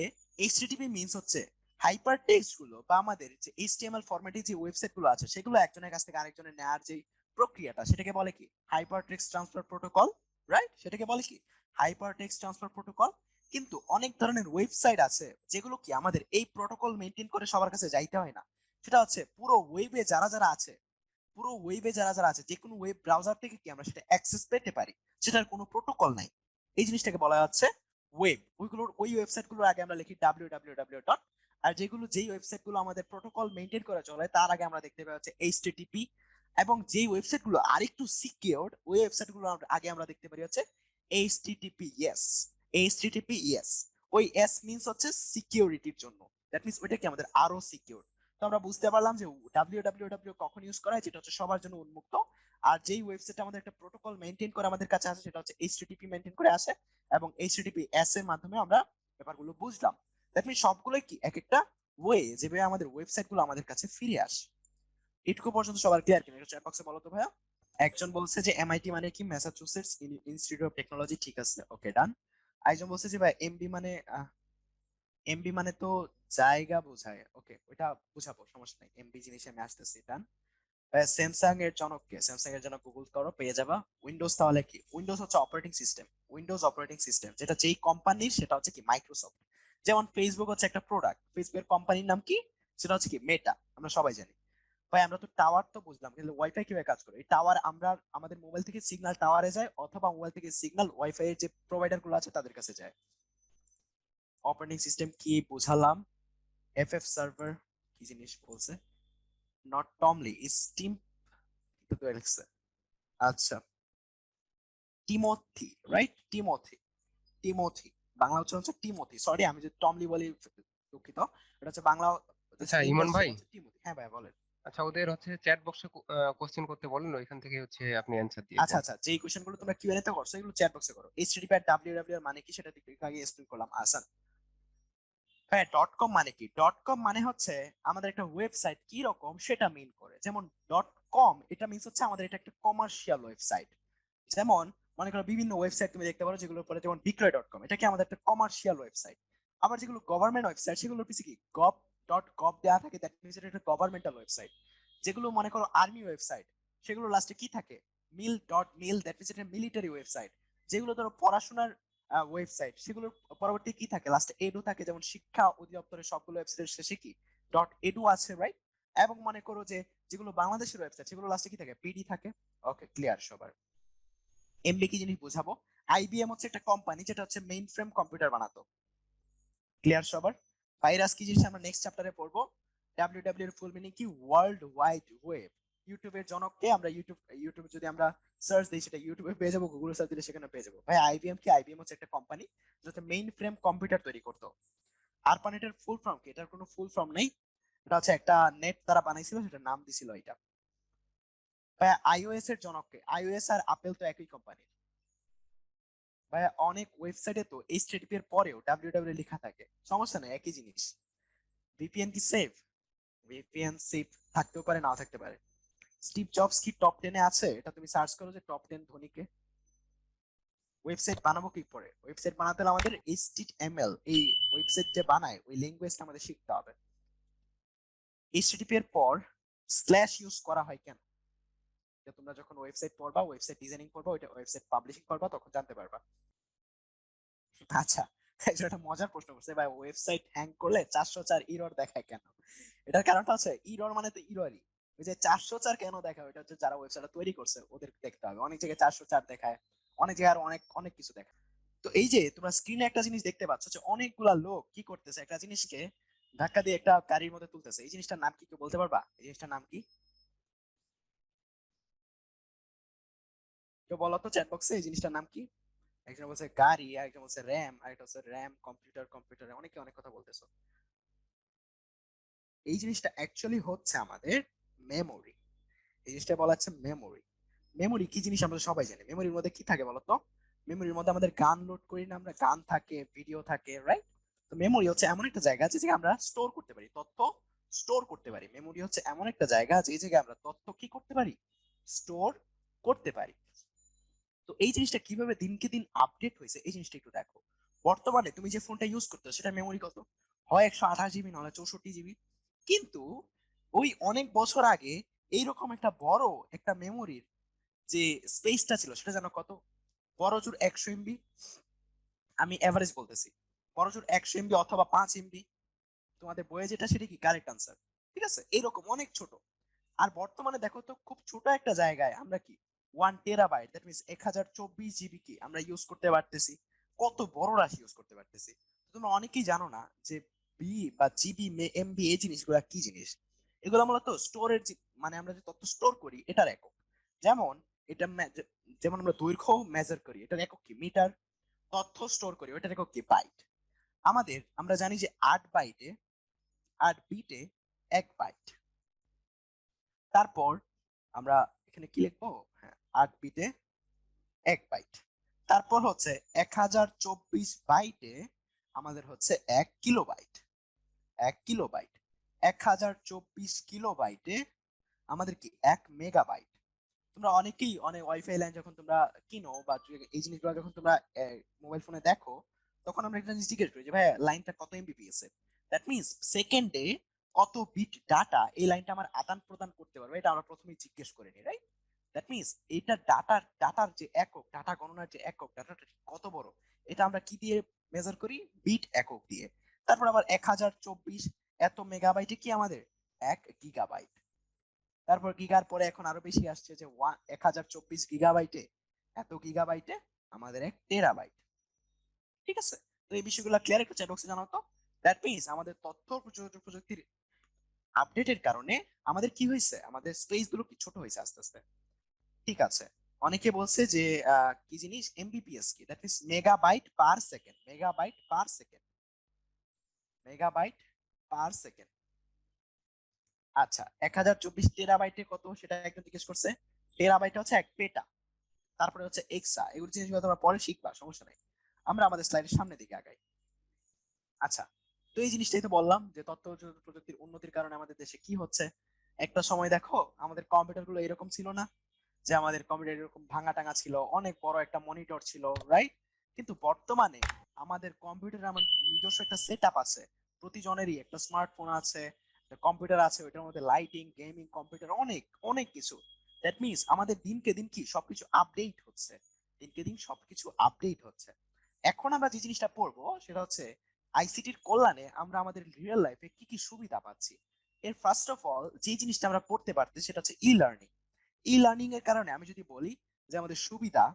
এইচটিটিপি মিন্স হচ্ছে হাইপার টেক্সট গুলো বা আমাদের যে এইচটিএমএল ফরম্যাটে যে ওয়েবসাইট গুলো আছে সেগুলো একজনের কাছ থেকে আরেকজনের নেওয়ার যে প্রক্রিয়াটা, সেটাকে বলে কি? Hyper text transfer protocol, right. সেটাকে বলে কি? Hyper text transfer protocol. কিন্তু অনেক ধরনের ওয়েবসাইট আছে যেগুলো কি আমাদের এই প্রোটোকল মেনটেন করে সবার কাছে যাইতে হয় না। সেটা হচ্ছে পুরো ওয়েবে যারা যারা আছে যে কোনো ওয়েব ব্রাউজার থেকে কি আমরা সেটা অ্যাক্সেস পেতে পারি, সেটার কোনো প্রোটোকল নাই। এই জিনিসটাকে বলা হচ্ছে ওয়েব। ওই ওয়েবসাইট গুলোর আগে আমরা লিখি ডাব্লিউ ডট। আর যেই ওয়েবসাইট গুলো আমাদের প্রোটোকল মেনটেন করে চলে তার আগে আমরা দেখতে পাই হচ্ছে এইচটিটিপি। এবং যেই ওয়েবসাইট গুলো আরেকটু সিকিউরড ওই ওয়েবসাইট গুলো আগে আমরা দেখতে পারি হচ্ছে এইচটিটিপিএস। এইচটিটিপিএস, ওই এস মিন্স হচ্ছে সিকিউরিটির জন্য। দ্যাট মিন্স ওইটা কি আমাদের আরো সিকিউর। তো তো আমরা বুঝতে পারলাম যে www কখন ইউজ করা হয়, যেটা হচ্ছে সবার জন্য উন্মুক্ত। আর যেই ওয়েবসাইট আমাদের একটা প্রোটোকল মেইনটেইন করে আমাদের কাছে আসে, সেটা হচ্ছে এইচটিটিপি মেইনটেইন করে আসে, এবং এইচটিটিপি এস এর মাধ্যমে আমরা ব্যাপারগুলো বুঝলাম। দ্যাট মিন সবগুলো কি এক একটা ওয়ে যেভাবে আমাদের ওয়েবসাইট গুলো আমাদের কাছে ফিরে আসে। এটুকু পর্যন্ত সবার ক্লিয়ার কিনা? চ্যাট বক্সে বলো তো ভাইয়া। একজন বলছে যে এমআইটি মানে কি? Massachusetts institute of technology. ঠিক আছে, ওকে, ডান। আরেকজন বলছে যে ভাই এমবি মানে এমবি মানে তো জায়গা বোঝায়। ওকে, ওটা বুঝাবো, সমস্যা নাই, এমবি জিনিস আমি আসতেছি, ডান। স্যামসাং এর জনক কে? স্যামসাং এর জনক গুগল করো, পেয়ে যাবা। উইন্ডোজ তাহলে কি? উইন্ডোজ হচ্ছে operating system. Windows operating system যেটা যেই কোম্পানির, সেটা হচ্ছে কি মাইক্রোসফট। যেমন ফেসবুক হচ্ছে একটা প্রোডাক্ট, ফেসবুকের কোম্পানির নাম কি? সেটা হচ্ছে কি মেটা, আমরা সবাই জানি। ভাই আমরা তো টাওয়ার তো বুঝলাম, কিন্তু ওয়াইফাই কিভাবে কাজ করে? এই টাওয়ার আমরা আমাদের মোবাইল থেকে সিগন্যাল টাওয়ারে যায়, অথবা মোবাইল থেকে সিগন্যাল ওয়াইফাই এর যে প্রোভাইডার গুলো আছে তাদের কাছে যায়। অপারেটিং সিস্টেম কি বুঝালাম? এফএফ সার্ভার কি জিনিস বলছে? নট টমলি ইজ টিম, তো এলেক্সা। আচ্ছা, Timothy, right? Timothy, Timothy. Bangla হচ্ছে টিমোথি, সরি আমি যদি টমলি বলি দুঃখিত। এটা হচ্ছে বাংলা,
আচ্ছা
স্পেলিংটা
ইমন
হচ্ছে
ভাই,
সেটা হচ্ছে টিমোথি। হ্যাঁ ভাই বলেন।
আচ্ছা ওদের হচ্ছে চ্যাট বক্সে কোশ্চেন করতে বলেন, ওইখান থেকে হচ্ছে আপনি অ্যান্সার দিয়ে
আচ্ছা
দেন।
আচ্ছা, যেই কোশ্চেন গুলো তোমরা কিউএনএ তে করছো এগুলো চ্যাট বক্সে করো। এইচটিটিপি আর ডাব্লিউডাব্লিউ এর মানে কি সেটা একটু আগে এক্সপ্লেন করলাম, আসান। হ্যাঁ, ডট কম মানে কি? ডট কম মানে হচ্ছে আমাদের একটা ওয়েবসাইট কি রকম সেটা মিন করে। যেমন ডট কম এটা মিনস হচ্ছে আমাদের এটা একটা কমার্শিয়াল ওয়েবসাইট। যেমন মনে করো বিভিন্ন ওয়েবসাইট তুমি দেখতে পারো যেগুলোর পরে, যেমন বিক্রয় ডট কম, এটা কি আমাদের একটা কমার্শিয়াল ওয়েবসাইট। আবার যেগুলো গভর্নমেন্ট ওয়েবসাইট সেগুলোর পিছিয়ে কি গভ ডট গভ দেওয়া থাকে, দ্যাট মিনস এটা একটা গভর্নমেন্টাল ওয়েবসাইট। যেগুলো মনে করো আর্মি ওয়েবসাইট, সেগুলো লাস্টে কি থাকে? মিল ডট মিল, দ্যাট মিনস এটা মিলিটারি ওয়েবসাইট। যেগুলো ধরো পড়াশোনার ওয়েবসাইট, সেগুলোর পরবর্তী কি থাকে? লাস্টে এডু থাকে, যেমন শিক্ষা অধিদপ্তরের সবগুলো ওয়েবসাইটের শেষে কি ডট এডু আছে, রাইট? এবং মনে করো যে যেগুলো বাংলাদেশের ওয়েবসাইট, সেগুলো লাস্টে কি থাকে? পিডি থাকে। ওকে, ক্লিয়ার সবার? এমবি কি জিনিস বুঝাবো? আইবিএম হচ্ছে একটা কোম্পানি যেটা হচ্ছে মেইন ফ্রেম কম্পিউটার বানাতো। ক্লিয়ার সবার? ভাইরাস কি জিনিস আমরা নেক্সট চ্যাপ্টারে পড়বো। ডাব্লিউডাব্লিউ এর ফুল মিনিং কি? World wide web. ইউটিউবের জনককে? আমরা ইউটিউব যদি আমরা সার্চ দিই সেটা ইউটিউবে পেয়ে যাবো, গুগলে সার্চ দিলে সেখানে পেয়ে যাবো। ভাই আইবিএম কি? আইবিএম হচ্ছে একটা কোম্পানি যাতে মেইন ফ্রেম কম্পিউটার তৈরি করতো। আরপানেটের ফুল ফর্ম কি? এটার কোনো ফুল ফর্ম নেই, এটা হচ্ছে একটা নেট তারা বানাইছিল, সেটা নাম দিছিল এটা। ভাই আইওএস এর জনককে? আইওএস আর আপেল তো একই কোম্পানি। ভাই অনেক ওয়েবসাইটে তো এইচটিটিপি এর পরেও ডাব্লিউডাব্লিউ লেখা থাকে, সমস্যা নেই, একই জিনিস। ভিপিএন কি সেফ? ভিপিএন সেফ থাকতেও পারে, নাও থাকতে পারে। স্টিভ জবস কি টপ 10 এ আছে? এটা তুমি সার্চ করো যে টপ 10 ধনীকে। ওয়েবসাইট বানাবো কি করে? ওয়েবসাইট বানাতে হলে আমাদের এইচটিএমএল, এই ওয়েবসাইট যে বানায় ওই ল্যাঙ্গুয়েজটা আমাদের শিখতে হবে। এইচটিটিপি এর পর স্ল্যাশ ইউজ করা হয় কেন? এটা তোমরা যখন ওয়েবসাইট পড়বা, ওয়েবসাইট ডিজাইনিং করবা, ওইটা ওয়েবসাইট পাবলিশিং করবা, তখন জানতে পারবা। আচ্ছা, একজন একটা মজার প্রশ্ন করছে, ভাই ওয়েবসাইট হ্যাং করলে 404 ইরর দেখায় কেন? এটার কারণটা হচ্ছে ইরর মানে তো ইররই। ওই যে 404 কেন দেখায়, ওটা হচ্ছে যারা ওয়েবসাইটটা তৈরি করছে ওদের দেখতে হবে। অনেক জায়গায় 404 দেখায়, অনেক জায়গায় আরো অনেক অনেক কিছু দেখায়। তো এই যে তোমরা স্ক্রিনে একটা জিনিস দেখতে পাচ্ছ যে অনেকগুলা লোক কি করতেছে, একটা জিনিসকে ধাক্কা দিয়ে একটা গাড়ির মধ্যে তুলতেছে। এই জিনিসটার নাম কি, কেউ বলতে পারবা? এই জিনিসটার নাম কি? কেউ বলো তো চ্যাট বক্সে, এই জিনিসটার নাম কি? একজন বলছে গাড়ি, আরেকজন বলছে র্যাম, আরেকটা হচ্ছে র্যাম কম্পিউটার, কম্পিউটারে অনেকে অনেক কথা বলতেছো। এই জিনিসটা অ্যাকচুয়ালি হচ্ছে আমাদের মেমোরি। এই জিনিসটা বলা হচ্ছে মেমোরি। মেমোরি কি জিনিস আমরা সবাই জানি। মেমোরির মধ্যে কি থাকে বলতো? মেমোরির মধ্যে আমাদের গান লোড করি না আমরা? গান থাকে, ভিডিও থাকে, রাইট? তো মেমোরি হচ্ছে এমন একটা জায়গা যে জায়গায় আমরা স্টোর করতে পারি, তথ্য স্টোর করতে পারি। মেমোরি হচ্ছে এমন একটা জায়গা যে জায়গায় আমরা তথ্য কি করতে পারি? স্টোর করতে পারি। তো এই জিনিসটা কিভাবে দিনকে দিন আপডেট হয়েছে এই জিনিসটা একটু দেখো। বর্তমানে তুমি যে ফোনটা ইউজ করতেছো সেটা মেমোরি কত? হয় 128 জিবি, নাহলে 64 জিবি। কিন্তু ওই অনেক বছর আগে এইরকম একটা বড় একটা মেমোরির যে স্পেসটা ছিল সেটা জানো কত? বড়জোর 100 এমবি। আমি এভারেজ বলতেছি, বড়জোর 100 এমবি অথবা 5 এমবি। তোমাদের বইয়ে যেটা সেটা কি কারেক্ট আনসার? ঠিক আছে, এরকম অনেক ছোট। আর বর্তমানে দেখো তো খুব ছোট একটা জায়গায় আমরা কি 1 টেরাবাইট, দ্যাট মিনস 1024 জিবি কি আমরা ইউজ করতে পারতেছি। কত বড় রাশি ইউজ করতে পারতেছি। তোমরা অনেকেই জানো না যে বি বা জিবি, এমবি এই জিনিসগুলো কি জিনিস। এগুলো মূলত স্টোরের, মানে আমরা যে তথ্য স্টোর করি এটার একক। যেমন এটা যেমন আমরা দৈর্ঘ্য মেজার করি, এটার একক কি? মিটার। তথ্য স্টোর করি, ওটার একক কি? বাইট। আমরা জানি যে 8 বাইটে, 8 বিটে 1 বাইট। তারপর আমরা এখানে কি লিখবো, হ্যাঁ 8 বিটে 1 বাইট। তারপর হচ্ছে 1024 বাইটে আমাদের হচ্ছে 1 কিলোবাইট। 1 কিলোবাইট 1024 কিলোবাইটে আমাদের কি 1 মেগাবাইট। তোমরা অনেকেই অনেক ওয়াইফাই লাইন যখন তোমরা কিনো বা এই জিনিসগুলো যখন তোমরা মোবাইল ফোনে দেখো, তখন আমরা একটা জিনিস জিজ্ঞেস করি যে ভাই লাইনটা কত এমবিপিএস এর। দ্যাট মিন্স সেকেন্ডে কত বিট ডাটা এই লাইনটা আমার আদান প্রদান করতে পারবে, এটা আমরা প্রথমেই জিজ্ঞেস করে নিই, রাইট? দ্যাট মিন্স এটা ডাটার যে একক, ডাটা গণনার যে একক, ডাটাটা কত বড়, এটা আমরা কি দিয়ে মেজার করি? বিট একক দিয়ে। তারপর আবার 1024 এত মেগাবাইটে কি আমাদের 1 গিগাবাইট। তারপর গিগার পরে এখন আরো বেশি আসছে যে 1024 গিগাবাইটে এত গিগাবাইটে আমাদের 1 টেরাবাইট। ঠিক আছে, তো এই বিষয়গুলো ক্লিয়ার একটু চ্যাট বক্সে জানাও তো। দ্যাট মিন্স আমাদের তথ্য প্রযুক্তির আপডেটের কারণে আমাদের কি হয়েছে, আমাদের স্পেস গুলো কি ছোট হয়েছে আস্তে আস্তে। ঠিক আছে, অনেকে বলছে যে কি জিনিস এমবিপিএস কি, that means megabyte per second. Megabyte per second, megabyte per second. আচ্ছা 1024 টেরাবাইটে কত সেটা একজন জিজ্ঞেস করছে। টেরাবাইট হচ্ছে 1 পেটা। তারপরে হচ্ছে এক্সা, এগুলো জিনিসগুলো তোমরা পরে শিখবা, সমস্যা নাই। আমরা আমাদের স্লাইডের সামনের দিকে আগাই। আচ্ছা, তো এই জিনিসটাই তো বললাম যে তথ্য প্রযুক্তির উন্নতির কারণে আমাদের দেশে কি হচ্ছে। একটা সময় দেখো আমাদের কম্পিউটার গুলো এরকম ছিল না, যে আমাদের কম্পিউটার এরকম ভাঙা টাঙা ছিল, অনেক বড় একটা মনিটর ছিল, রাইট? কিন্তু বর্তমানে আমাদের কম্পিউটারে আমার নিজস্ব একটা সেট আপ আছে, প্রতিজনেরই একটা স্মার্টফোন আছে, কম্পিউটার আছে, ওইটার মধ্যে লাইটিং, গেমিং, কম্পিউটার, অনেক অনেক কিছু। দ্যাট মিনস আমাদের দিনকে দিন কি সবকিছু আপডেট হচ্ছে, দিনকে দিন সবকিছু আপডেট হচ্ছে। এখন আমরা যে জিনিসটা পড়বো সেটা হচ্ছে আইসিটির কল্যাণে আমরা আমাদের রিয়েল লাইফে কি কি সুবিধা পাচ্ছি। এর ফার্স্ট অফ অল যে জিনিসটা আমরা পড়তে পারছি সেটা হচ্ছে ই লার্নিং। ই লার্নিং এর কারণে আমি যদি বলি যে আমাদের সুবিধা,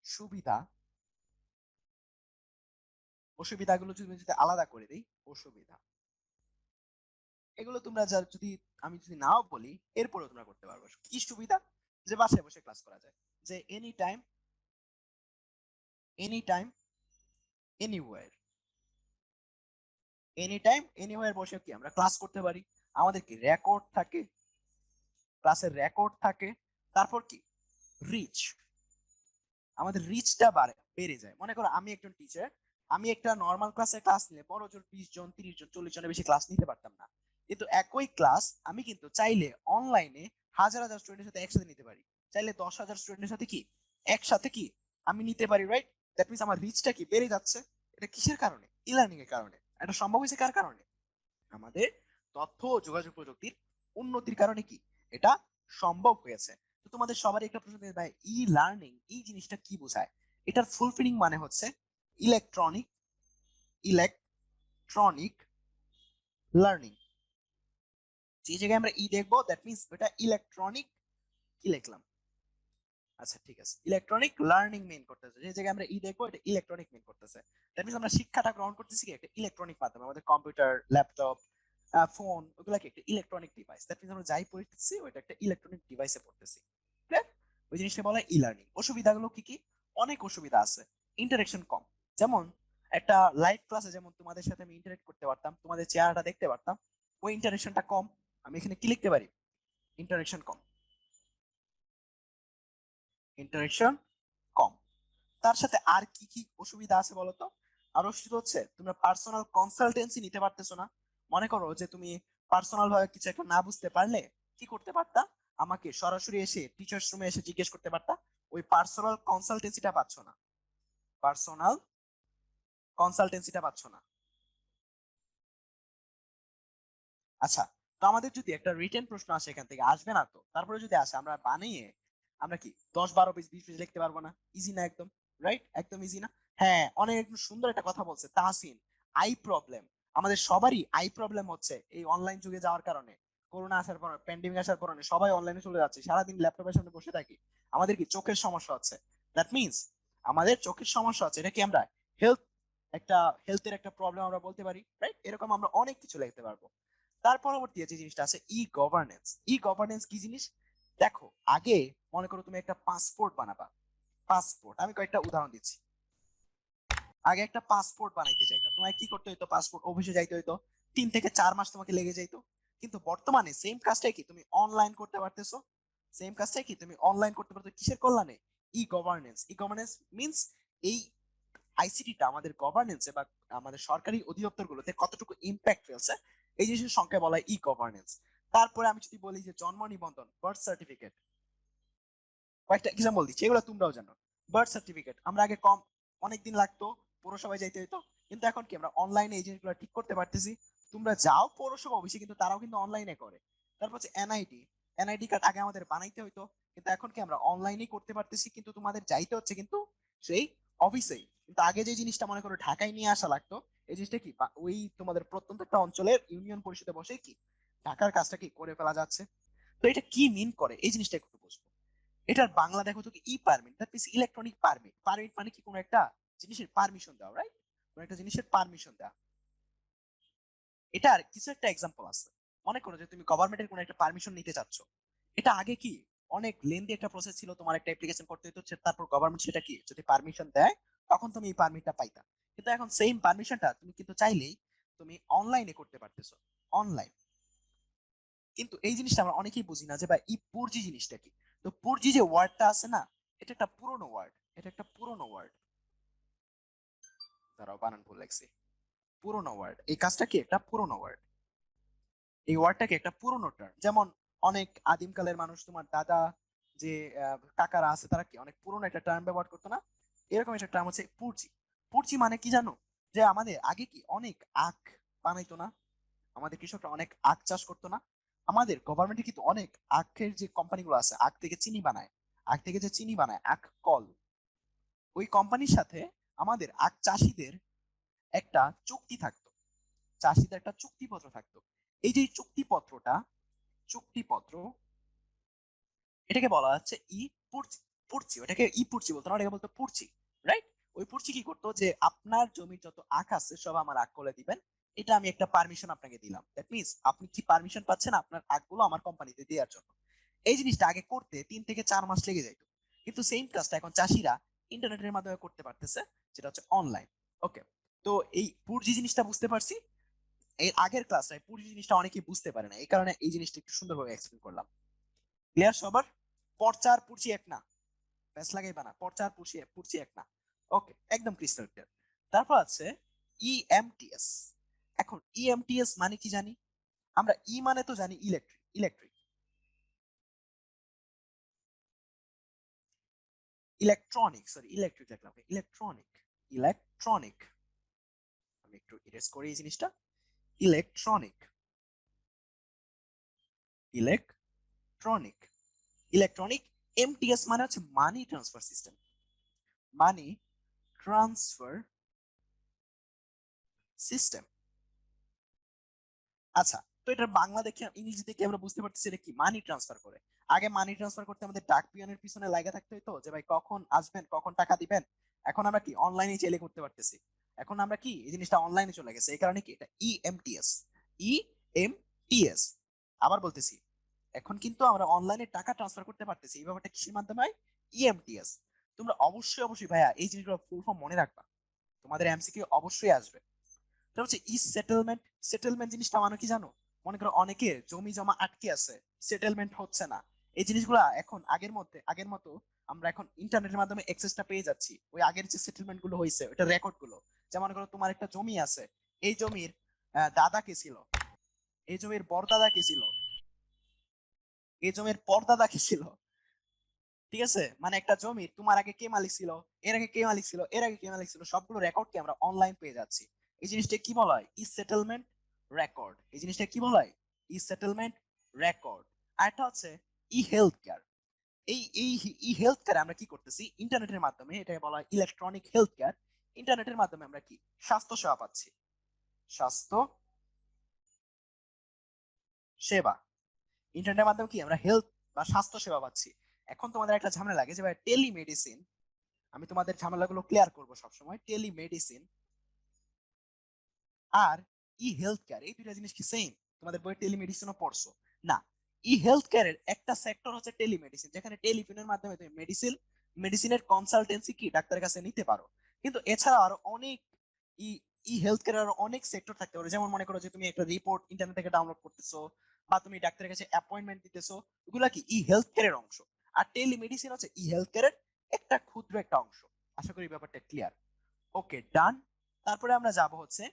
সুবিধা অসুবিধাগুলো যদি আলাদা করে দিই, অসুবিধা এগুলো তোমরা যদি আমি যদি নাও বলি এরপরেও তোমরা করতে পারবে। কি সুবিধা? যে বাসায় বসে ক্লাস করা যায়, যে any time, any time anywhere, any time anywhere বসে কি আমরা ক্লাস করতে পারি। আমাদের কি রেকর্ড থাকে, ক্লাসের রেকর্ড থাকে। তারপর কি রিচ, আমাদের রিচটা বেড়ে যায়। মনে করো আমি একজন টিচার, আমি একটা নর্মাল ক্লাসে ক্লাস নিলে বড় জোর 20 জন 30 জন 40 জনের বেশি ক্লাস নিতে পারতাম না, কিন্তু একই ক্লাস আমি কিন্তু চাইলে অনলাইনে হাজার হাজার স্টুডেন্টের সাথে একসাথে নিতে পারি। চাইলে 10,000 স্টুডেন্টের সাথে কি একসাথে কি আমি নিতে পারি, রাইট? দ্যাট মিনস আমার রিচটা কি বেড়ে যাচ্ছে। এটা কিসের কারণে? ই লার্নিং এর কারণে। এটা সম্ভব হয়েছে কার কারণে? আমাদের তথ্য ও যোগাযোগ প্রযুক্তির উন্নতির কারণে কি এটা সম্ভব হয়েছে। তো তোমাদের সবারই একটা প্রশ্ন ভাই ই লার্নিং এই জিনিসটা কি বোঝায়? এটার ফুলফিলিং মানে হচ্ছে ইলেকট্রনিক, ইলেকট্রনিক লার্নিং। যে জায়গায় আমরা ই দেখবো দ্যাট মিন্স এটা ইলেকট্রনিক, কি লিখলাম, আচ্ছা ঠিক আছে, ইলেকট্রনিক লার্নিং মেইন করতেছে। যে জায়গায় আমরা ই দেখবো এটা ইলেকট্রনিক মেইন করতেছে। দ্যাট মিন্স আমরা শিক্ষাটা গ্রহণ করতেছি কি একটা ইলেকট্রনিক মাধ্যমে। আমাদের কম্পিউটার, ল্যাপটপ, ফোন, ওগুলা কি একটা ইলেকট্রনিক ডিভাইস। দ্যাট মিন্স আমরা যাই পড়তেছি ওইটা একটা ইলেকট্রনিক ডিভাইসে পড়তেছি। ক্লিয়ার? ওই জিনিসটা বলা ই লার্নিং। অসুবিধাগুলো কি কি? অনেক অসুবিধা আছে। ইন্টারেকশন কম। যেমন একটা লাইভ ক্লাসে যেমন তোমাদের সাথে আমি ইন্টারেক্ট করতে পারতাম, তোমাদের চেহারাটা দেখতে পারতাম, ওই ইন্টারেকশনটা কম। আমি এখানে কি লিখতে পারি? ইন্টারেকশন কম, ইন্টারেকশন কম। তার সাথে আর কি কি অসুবিধা আছে বলতো? আর অসুবিধা হচ্ছে তোমরা পার্সোনাল কনসালটেন্সি নিতে পারতেছো না। মনে করো যে তুমি পার্সোনাল ভাবে কিছু একটা না বুঝতে পারলে কি করতে পারতা? আমাকে সরাসরি এসে টিচার্স রুমে এসে জিজ্ঞেস করতে পারতা। ওই পার্সোনাল কনসালটেন্সিটা পাচ্ছ না, পার্সোনাল কনসালটেন্সিটা পাচ্ছ না। আচ্ছা, তো আমাদের যদি একটা রিটেন প্রশ্ন আসে এখান থেকে, আসবে না তো, তারপরে যদি আসে আমরা বানিয়ে আমরা কি 10 12 20 20 লিখতে পারবো না? ইজি না একদম, রাইট? একদম ইজি না? হ্যাঁ, অনেক একদম সুন্দর একটা কথা বলছে তাহসিন। আই প্রবলেম, আমাদের সবারই আই প্রবলেম হচ্ছে এই অনলাইন যুগে যাওয়ার কারণে। করোনা আসার পর, প্যান্ডেমিক আসার কারণে সবাই অনলাইনে চলে যাচ্ছে, সারাদিন ল্যাপটপের সামনে বসে থাকি। আমাদের কি চোখের সমস্যা হচ্ছে। দ্যাট মিন্স আমাদের চোখের সমস্যা হচ্ছে, এটা কি আমরা হেলথ, একটা হেলথের একটা প্রবলেম আমরা বলতে পারি, রাইট? এরকম আমরা অনেক কিছু লিখতে পারবো। তার পরবর্তী যে জিনিসটা আছে ই গভর্নেন্স। ই গভর্নেন্স কি জিনিস? দেখো, আগে মনে করো তুমি একটা পাসপোর্ট বানাবা, পাসপোর্ট, আমি কয়েকটা উদাহরণ দিচ্ছি। আগে একটা পাসপোর্ট বানাইতে চাইতো, তোমায় কি করতে হইতো? পাসপোর্ট অফিসে যাইতে হইতো, 3 থেকে 4 মাস তোমাকে লেগে যাইতো। কিন্তু বর্তমানে সেম কাজটাই কি তুমি অনলাইন করতে পারতেছো, সেম কাজটাই কি তুমি অনলাইন করতে পারছো কিসের কল্যাণে? ই গভর্নেন্স মিন্স এই আইসিটিটা আমাদের গভর্নেন্সে বা আমাদের সরকারি অধিদপ্তরগুলোতে কতটুকু ইম্প্যাক্ট ফেলছে, এই জিনিসের সংখ্যায় বলা হয় ই গভর্নেন্স। তারপরে আমি যদি বলি যে জন্ম নিবন্ধন, বার্থ সার্টিফিকেট, কয়েকটা এক্সাম্পল দিচ্ছি, এগুলো তোমরাও জানো। বার্থ সার্টিফিকেট আমরা আগে কম অনেকদিন লাগতো, পৌরসভায় যাইতে হইতো, কিন্তু এখন কি আমরা অনলাইনে এই জিনিসগুলো ঠিক করতে পারতেছি। তোমরা যাও পৌরসভা অফিসে, কিন্তু তারাও কিন্তু অনলাইনে করে। তারপর হচ্ছে এনআইডি কার্ড আগে আমাদের বানাইতে হইতো, কিন্তু এখন কি আমরা অনলাইনেই করতে পারতেছি, কিন্তু তোমাদের যাইতে হচ্ছে কিন্তু সেই অফিসেই। কিন্তু আগে যে জিনিসটা মনে করো ঢাকায় নিয়ে আসা লাগতো, এই জিনিসটা কি ওই তোমাদের প্রত্যন্ত একটা অঞ্চলের ইউনিয়ন পরিষদে বসে কি ঢাকার কাজটা কি করে ফেলা যাচ্ছে। তো এটা কি মিন করে এই জিনিসটা একটু বুঝবো। এটার বাংলা দেখো তো কি, E permit, that means electronic permit. Permit মানে কি কোনো একটা জিনিসের পারমিশন দেওয়া, রাইট? কোনো একটা জিনিসের পারমিশন দেওয়া। এটার কিছু একটা এক্সাম্পল আছে। মনে করো যে তুমি গভর্নমেন্টের কোনো একটা পারমিশন নিতে চাচ্ছ, এটা আগে কি অনেক লেন্দি একটা প্রসেস ছিল, তোমার একটা অ্যাপ্লিকেশন করতে হতো, তারপর গভর্নমেন্ট সেটা কি যদি পারমিশন দেয় তখন তুমি এই পারমিটটা পাইতা। কিন্তু এখন সেম পারমিশনটা তুমি কিন্তু চাইলেই তুমি অনলাইনে করতে পারতেছো, অনলাইন। কিন্তু এই জিনিসটা আমরা অনেকেই বুঝি না যে ভাই ই পুরজি জিনিসটা কি। তো পুরজি যে ওয়ার্ডটা আছে না, এটা একটা পুরনো ওয়ার্ড, এটা একটা পুরনো ওয়ার্ড। দাঁড়াও, বানান ভুল লাগছে। পুরনো ওয়ার্ড, এই কাজটা কি একটা পুরনো ওয়ার্ড, এই ওয়ার্ডটাকে একটা পুরনো টার্ম। যেমন অনেক আদিমকালের মানুষ, তোমার দাদা যে কাকারা আছে, তারা কি অনেক পুরনো একটা টার্ম ব্যবহার করতো না? এরকম একটা টার্ম হচ্ছে পুরজি। পুরজি মানে কি জানো? যে আমাদের আগে কি অনেক আখ বানাইতো না, আমাদের কৃষকরা অনেক আখ চাষ করতো না। আমাদের গভর্নমেন্টে কিন্তু অনেক আখের যে কোম্পানিগুলো আছে, আখ থেকে চিনি বানায়, আখ থেকে যে চিনি বানায়, আখ কল, ওই কোম্পানির সাথে আমাদের আখ চাষিদের একটা চুক্তি থাকতো, চাষিদের একটা চুক্তিপত্র থাকতো। এই যে চুক্তিপত্রটা, চুক্তিপত্র, এটাকে বলা হচ্ছে ই পুরচি। পুরচি, ওটাকে ই পুরচি বলতো না, ওটাকে বলতো পুরচি, রাইট? ওই পুরচি কি করতো যে আপনার জমির যত আখ আছে সব আমার আখ করে দিবেন, এটা আমি একটা পারমিশন আপনাকে দিলাম। দ্যাট মিন্স আপনি কি পারমিশন পাচ্ছেন আপনার আখগুলো আমার কোম্পানিতে দেওয়ার জন্য। এই জিনিসটা আগে করতে 3 থেকে 4 মাস লেগে যেত, কিন্তু সেম কাজটা এখন চাষিরা ইন্টারনেটের মাধ্যমে করতে পারতেছে, যেটা হচ্ছে অনলাইন। ওকে, তো এই পুরজি জিনিসটা বুঝতে পারছি। এর আগের ক্লাসে পুরজি জিনিসটা অনেকেই বুঝতে পারে না, এই কারণে এই জিনিসটা একটু সুন্দরভাবে এক্সপ্লেন করলাম। ক্লিয়ার সবার? পর্চার পুরচি এক না, প্যাস লাগাইবা না, পর্চার পুরচি পুরচি এক না। ওকে, একদম ক্রিস্টাল ক্লিয়ার। তারপর আছে ইএমটিএস। এখন ইএমটিএস মানে কি জানি আমরা? ই মানে তো জানি electric, electric, electronic, sorry electric লিখলাম, ইলেকট্রনিক, ইলেকট্রনিক। আমি একটু ইরেজ করি এই জিনিসটা। Electronic, electronic, electronic. এমটিএস মানে হচ্ছে money transfer system, money transfer system. আচ্ছা, তো এটার বাংলা দেখে ইংরেজি দেখে আমরা বুঝতে পারতেছি এটা কি মানি ট্রান্সফার করে। আগে মানি ট্রান্সফার করতে আমাদের ডাক পিয়নের পিছনে লাগা থাকতে হতো যে ভাই কখন আসবেন, কখন টাকা দিবেন। এখন আমরা কি অনলাইনে চাইলে করতে পারতেছি। এখন আমরা কি এই জিনিসটা অনলাইনে চলে গেছে, এই কারণে কি এটা ইএমটিএস, ইএমটিএস। আবার বলতেছি, এখন কিন্তু আমরা অনলাইনে টাকা ট্রান্সফার করতে পারতেছি, এই ব্যাপারটা কিসের মাধ্যমে হয়? ইএমটিএস। তোমরা অবশ্যই অবশ্যই ভাইয়া এই জিনিসগুলো ফুল ফর্ম মনে রাখবা, তোমাদের এমসিকিউ অবশ্যই আসবে। এটা হচ্ছে ই সেটেলমেন্ট। সেটেলমেন্ট জিনিসটা মানে কি জানো? মনে করো অনেকের জমি জমা আটকে আছে, সেটেলমেন্ট হচ্ছে না। এই জিনিসগুলা এখন আগের মতো আমরা এখন ইন্টারনেটের মাধ্যমে অ্যাক্সেসটা পেয়ে যাচ্ছি, ওই আগের যে সেটেলমেন্ট গুলো হয়েছে ওটা রেকর্ড গুলো। যেমন করো তোমার একটা জমি আছে, এই জমির দাদা কে ছিল, এই জমির বড়দাদা কে ছিল, এই জমির পরদাদা কে ছিল, ঠিক আছে? মানে একটা জমি তোমার আগে কে মালিক ছিল, এর আগে কে মালিক ছিল, এর আগে কে মালিক ছিল, সবগুলো রেকর্ড কি আমরা অনলাইন পেয়ে যাচ্ছি। এই জিনিসটা কি বলা হয়? ই সেটেলমেন্ট রেকর্ড। এই জিনিসটা কি বলা হয়? ই সেটেলমেন্ট রেকর্ড। আর একটা হচ্ছে ই হেলথ কেয়ার। এই ই হেলথ কেয়ার আমরা কি করতেছি ইন্টারনেটের মাধ্যমে, এটাকে বলা হয় ইলেকট্রনিক হেলথ কেয়ার। ইন্টারনেটের মাধ্যমে আমরা কি স্বাস্থ্য সেবা পাচ্ছি, স্বাস্থ্য সেবা। ইন্টারনেটের মাধ্যমে কি আমরা হেলথ বা স্বাস্থ্য সেবা পাচ্ছি। এখন তোমাদের একটা ঝামেলা লাগে যে ভাই টেলিমেডিসিন, আমি তোমাদের ঝামেলাগুলো ক্লিয়ার করবো সবসময়। টেলিমেডিসিন আর ই হেলথ কেয়ার, এই দুইটা জিনিস কি সেম? তোমাদের বই টেলিমেডিসিনও পড়ছো না? ই হেলথ কেয়ারের একটা সেক্টর হচ্ছে টেলিমেডিসিন, যেখানে টেলিফোনের মাধ্যমে তুমি মেডিসিনের কনসালটেন্সি কি ডাক্তারের কাছে নিতে পারো। কিন্তু এছাড়া আরো অনেক ই ই হেলথ কেয়ারের আরো অনেক সেক্টর থাকতে পারে। যেমন মনে করো যে তুমি একটা রিপোর্ট ইন্টারনেট থেকে ডাউনলোড করতেছো, বা তুমি ডাক্তারের কাছে অ্যাপয়েন্টমেন্ট দিতেছো, এগুলা কি ই হেলথ কেয়ারের অংশ। আর টেলিমেডিসিন হচ্ছে ই হেলথ কেয়ারের একটা ক্ষুদ্র একটা অংশ। আশা করি ব্যাপারটা ক্লিয়ার। ওকে, ডান। তারপরে আমরা যাব হচ্ছে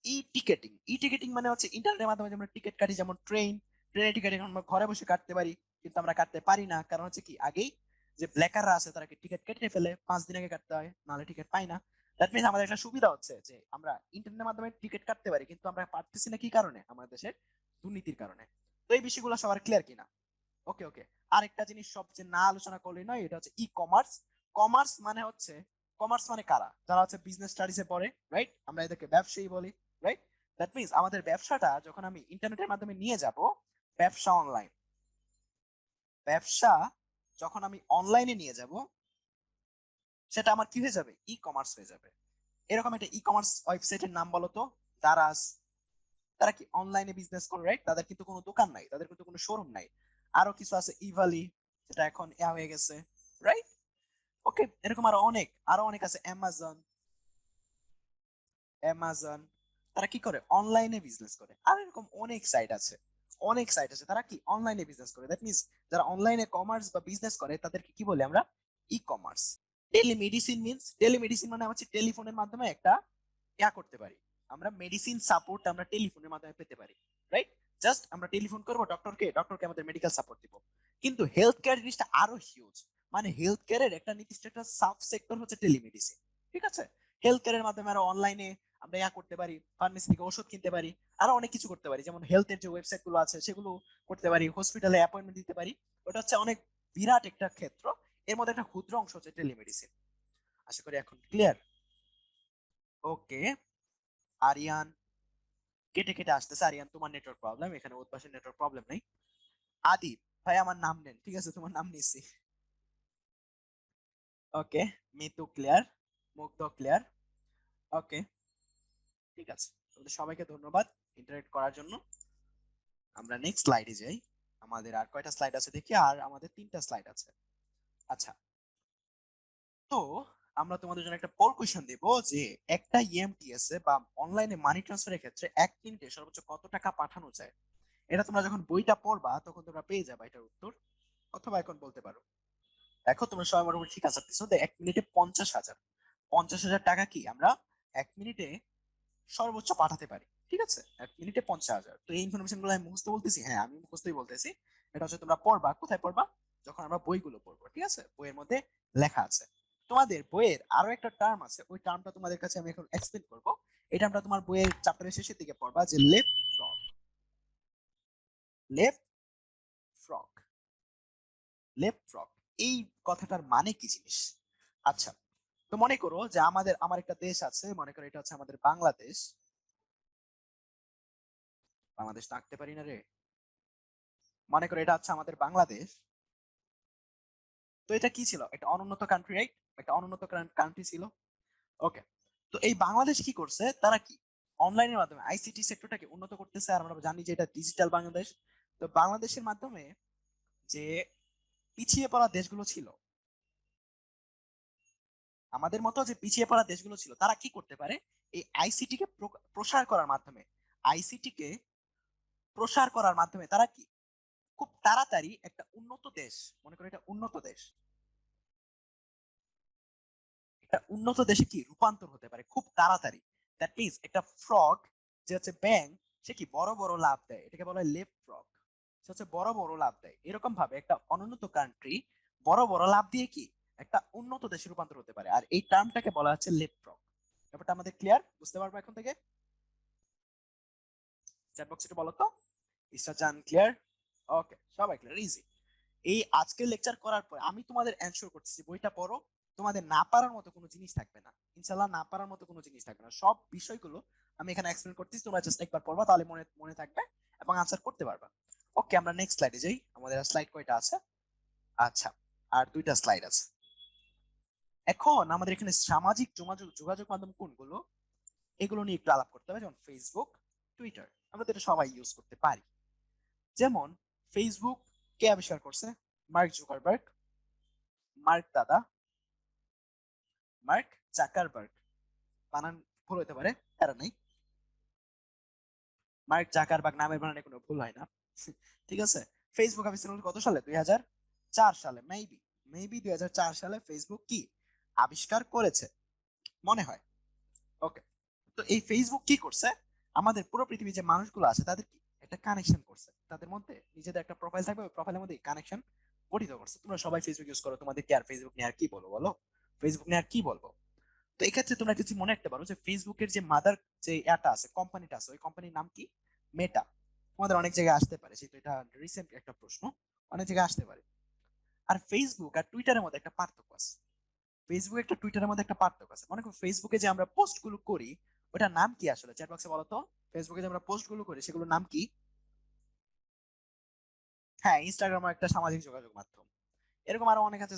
ই টিকেটিং। ই টিকেটিং মানে হচ্ছে ইন্টারনেটের মাধ্যমে আমরা টিকিট কাটি, যেমন ট্রেনের টিকিট এখন আমরা ঘরে বসে কাটতে পারি, কিন্তু আমরা কাটতে পারি না, কারণ হচ্ছে কি আগেই যে ব্ল্যাকাররা আছে তারা টিকিট কেটে ফেলে, 5 দিন আগে কাটতে হয়, নাহলে টিকিট পাই না। দ্যাট মিনস আমাদের একটা সুবিধা হচ্ছে যে আমরা ইন্টারনেটের মাধ্যমে টিকিট কাটতে পারি, কিন্তু আমরা পারতেছি না কি কারণে? আমাদের দেশের দুর্নীতির কারণে। তো এই বিষয়গুলো সবার ক্লিয়ার কিনা? ওকে ওকে। আরেকটা জিনিস সবচেয়ে না আলোচনা করলে নয়, এটা হচ্ছে ই কমার্স। কমার্স মানে হচ্ছে, কমার্স মানে কারা? যারা হচ্ছে বিজনেস স্টাডিজে পড়ে, রাইট? আমরা এদেরকে ব্যবসায়ী বলি, রাইট? দ্যাট মিনস আমাদের ব্যবসাটা যখন আমি ইন্টারনেটের মাধ্যমে নিয়ে যাব, ব্যবসা অনলাইন, ব্যবসা যখন আমি অনলাইনে নিয়ে যাব, সেটা আমার কি হয়ে যাবে? ই কমার্স হয়ে যাবে। এরকম একটা ই কমার্স ওয়েবসাইটের নাম বলো তো। দারাজ। তারা কি অনলাইনে বিজনেস করে, রাইট? তাদের কিন্তু কোনো দোকান নাই, তাদের কিন্তু কোনো শোরুম নাই। আরো কিছু আছে, ইভালি, যেটা এখন ইয়া হয়ে গেছে, রাইট? ওকে, এরকম আরো অনেক আছে, অ্যামাজন। অ্যামাজন তারা কি করে? অনলাইনে বিজনেস করে। আর এরকম অনেক সাইট আছে তারা কি অনলাইনে বিজনেস করে। দ্যাট মিন্স যারা অনলাইনে কমার্স বা বিজনেস করে তাদেরকে কি বলি আমরা? E commerce. টেলিমেডিসিন মানে হচ্ছে টেলিফোনের মাধ্যমে একটা ইয়া করতে পারি, আমরা মেডিসিন সাপোর্ট আমরা টেলিফোনের মাধ্যমে পেতে পারি, রাইট? জাস্ট আমরা টেলিফোন করবো ডক্টরকে আমাদের মেডিকেল সাপোর্ট দিব। কিন্তু হেলথ কেয়ার জিনিসটা আরো হিউজ। মানে হেলথ কেয়ারের একটা নির্দিষ্ট একটা সাব সেক্টর হচ্ছে টেলিমেডিসিন। ঠিক আছে? হেলথ কেয়ারের মাধ্যমে আরো অনলাইনে আমরা ইয়া করতে পারি, ফার্মেসি থেকে ওষুধ কিনতে পারি, আরো অনেক কিছু করতে পারি, যেমন হেলথের যে ওয়েবসাইট গুলো আছে সেগুলো করতে পারি, হসপিটালে অ্যাপয়েন্টমেন্ট দিতে পারি। ওটা হচ্ছে অনেক বিরাট একটা ক্ষেত্র। এর মধ্যে একটা ক্ষুদ্র অংশ হচ্ছে টেলিমেডিসিন। আশা করি এখন ক্লিয়ার। ওকে। আরিয়ান কেটে কেটে আসতেছে। আরিয়ান, তোমার নেটওয়ার্ক প্রবলেম, এখানে ওর পাশে নেটওয়ার্ক প্রবলেম নেই। আদিব ভাই, আমার নাম নেন, ঠিক আছে? তোমার নাম নিছি। ওকে। মিতু ক্লিয়ার। মুগ্ধ ক্লিয়ার। ওকে, ঠিক আছে। তোমাদের সবাইকে ধন্যবাদ ইন্টারেক্ট করার জন্য। আমরা নেক্সট স্লাইডে যাই। আমাদের আর কয়টা স্লাইড আছে দেখি। আর আমাদের 3টা স্লাইড আছে। আচ্ছা, তো আমরা তোমাদের জন্য একটা পোল কোশ্চেন দেব যে একটা ইএমটিএস এ বা অনলাইনে মানি ট্রান্সফারের ক্ষেত্রে 1 মিনিটে সর্বোচ্চ কত টাকা পাঠানো যায়। এটা তোমরা যখন বইটা পড়বা তখন তোমরা পেয়ে যাবে এটার উত্তর, অথবা এখন বলতে পারো। দেখো তোমরা সবাই মোটামুটি ঠিক আছে দিচ্ছ, 1 মিনিটে 50,000। 50,000 টাকা কি আমরা 1 মিনিটে সর্বোচ্চ পাঠাতে পারি। ঠিক আছে? 1 মিনিটে 50,000। তো এই ইনফরমেশন গুলো আমি মুখস্থ বলতেছি? হ্যাঁ, আমি মুখস্থই বলতেছি। এটা হচ্ছে তোমরা পড়বা, কোথায় পড়বা? যখন আমরা বইগুলো পড়বো, ঠিক আছে? বইয়ের মধ্যে লেখা আছে। তোমাদের বইয়ের আরো একটা টার্ম আছে, ওই টার্মটা তোমাদের কাছে আমি এখন এক্সপ্লেন করবো। এটা আমরা তোমার বইয়ের চ্যাপ্টারের শেষের দিকে পড়বা, যে left frog. Left frog. Left frog, এই কথাটার মানে কি জিনিস? আচ্ছা, তো মনে করো যে আমার একটা দেশ আছে, মনে করো এটা হচ্ছে আমাদের বাংলাদেশ। বাংলাদেশ তো আঁকতে পারি না রে। মনে করো এটা হচ্ছে আমাদের বাংলাদেশ। তো এটা কি ছিল? একটা অনুন্নত কান্ট্রি, রাইট? একটা অনুন্নত কান্ট্রি ছিল। ওকে। তো এই বাংলাদেশ কি করছে? তারা কি অনলাইনের মাধ্যমে আইসিটি সেক্টরটাকে উন্নত করতেছে। আর আমরা জানি যে এটা ডিজিটাল বাংলাদেশ। তো বাংলাদেশের মাধ্যমে যে পিছিয়ে পড়া দেশগুলো ছিল, আমাদের মতো যে পিছিয়ে পড়া দেশগুলো ছিল, তারা কি করতে পারে? এই আইসিটি কে প্রসার করার মাধ্যমে, আইসিটি কে প্রসার করার মাধ্যমে তারা কি খুব তাড়াতাড়ি একটা উন্নত দেশ, মনে করো এটা উন্নত দেশ, একটা উন্নত দেশে কি রূপান্তর হতে পারে খুব তাড়াতাড়ি। দ্যাট মিনস একটা ফ্রগ, যে হচ্ছে ব্যাং, সে কি বড় বড় লাভ দেয়, এটাকে বলা হয় লেপ ফ্রগ। সে হচ্ছে বড় বড় লাভ দেয়। এরকম ভাবে একটা অনুন্নত কান্ট্রি বড় বড় লাভ দিয়ে কি একটা উন্নত দেশে রূপান্তর হতে পারে। আর এই টার্মটাকে বলা হচ্ছে লেপ ফ্রগ। ব্যাপারটা আমাদের ক্লিয়ার? বুঝতে পারবো এখন থেকে? চ্যাট বক্সে একটু বলো তো। ইসরা জান ক্লিয়ার? ওকে, সবাই ক্লিয়ার, ইজি। এই আজকের লেকচার করার পর আমি তোমাদের অ্যানসার করতেছি, বইটা পড়ো। তোমাদের না পারার মতো কোনো জিনিস থাকবে না, ইনশাল্লাহ না পারার মতো কোনো জিনিস থাকবে না। সব বিষয়গুলো আমি এখানে এক্সপ্লেন করতেছি, তোমরা জাস্ট একবার পড়বা, তাহলে মনে মনে থাকবে এবং আনসার করতে পারবা। ওকে, আমরা নেক্সট স্লাইডে যাই। আমাদের স্লাইড কয়টা আছে? আচ্ছা, আর 2টা স্লাইড আছে। এখন আমাদের এখানে সামাজিক যোগাযোগ যোগাযোগ মাধ্যম কোনগুলো, এগুলো নিয়ে একটু আলাপ করতে হবে। যেমন ফেসবুক, টুইটার, আমরা তো এটা সবাই ইউজ করতে পারি। যেমন ফেসবুক কে আবিষ্কার করছে? Mark Zuckerberg. মার্ক দাদা, মার্ক জাকারবার্গ। বানান ভুল হতে পারে, প্যারা নাই। মার্ক জাকারবার্গ নামের বানানে কোনো ভুল হয় না। ঠিক আছে, ফেসবুক আবিষ্কার কত সালে? 2004 সালে, মেবি 2004 সালে ফেসবুক কি আবিষ্কার করেছে মনে হয়। ওকে, তো এই ফেসবুক কি করছে, আমাদের পুরো পৃথিবীর যে মানুষগুলো আছে তাদের কি একটা কানেকশন করছে, তাদের মধ্যে নিজেদের একটা প্রোফাইল থাকবে, ওই প্রোফাইলের মধ্যে কানেকশন গঠিত করছে। তোমরা সবাই ফেসবুক ইউজ করো, তোমাদের কি আর ফেসবুক নিয়ে আর কি বলবো বলো, ফেসবুক নিয়ে আর কি বলবো। তো এক্ষেত্রে তোমরা কিছু মনে রাখতে পারো যে ফেসবুকের যে মাদার যে ইয়াটা আছে, কোম্পানিটা আছে, ওই কোম্পানির নাম কি? মেটা। তোমাদের অনেক জায়গায় আসতে পারে, যেহেতু এটা রিসেন্ট একটা প্রশ্ন, অনেক জায়গায় আসতে পারে। আর ফেসবুক আর টুইটারের মধ্যে একটা পার্থক্য আছে, ফেসবুক একটা টুইটারের মধ্যে একটা পার্থক্য আছে। মনে করো ফেসবুকে যে আমরা পোস্ট গুলো করি, ওটার নাম কি আসলে? চ্যাট বক্সে বলো তো, ফেসবুকে যে আমরা পোস্ট গুলো করি সেগুলোর নাম কি? হ্যাঁ, ইনস্টাগ্রাম একটা সামাজিক যোগাযোগ মাধ্যম, এরকম আরো অনেক আছে,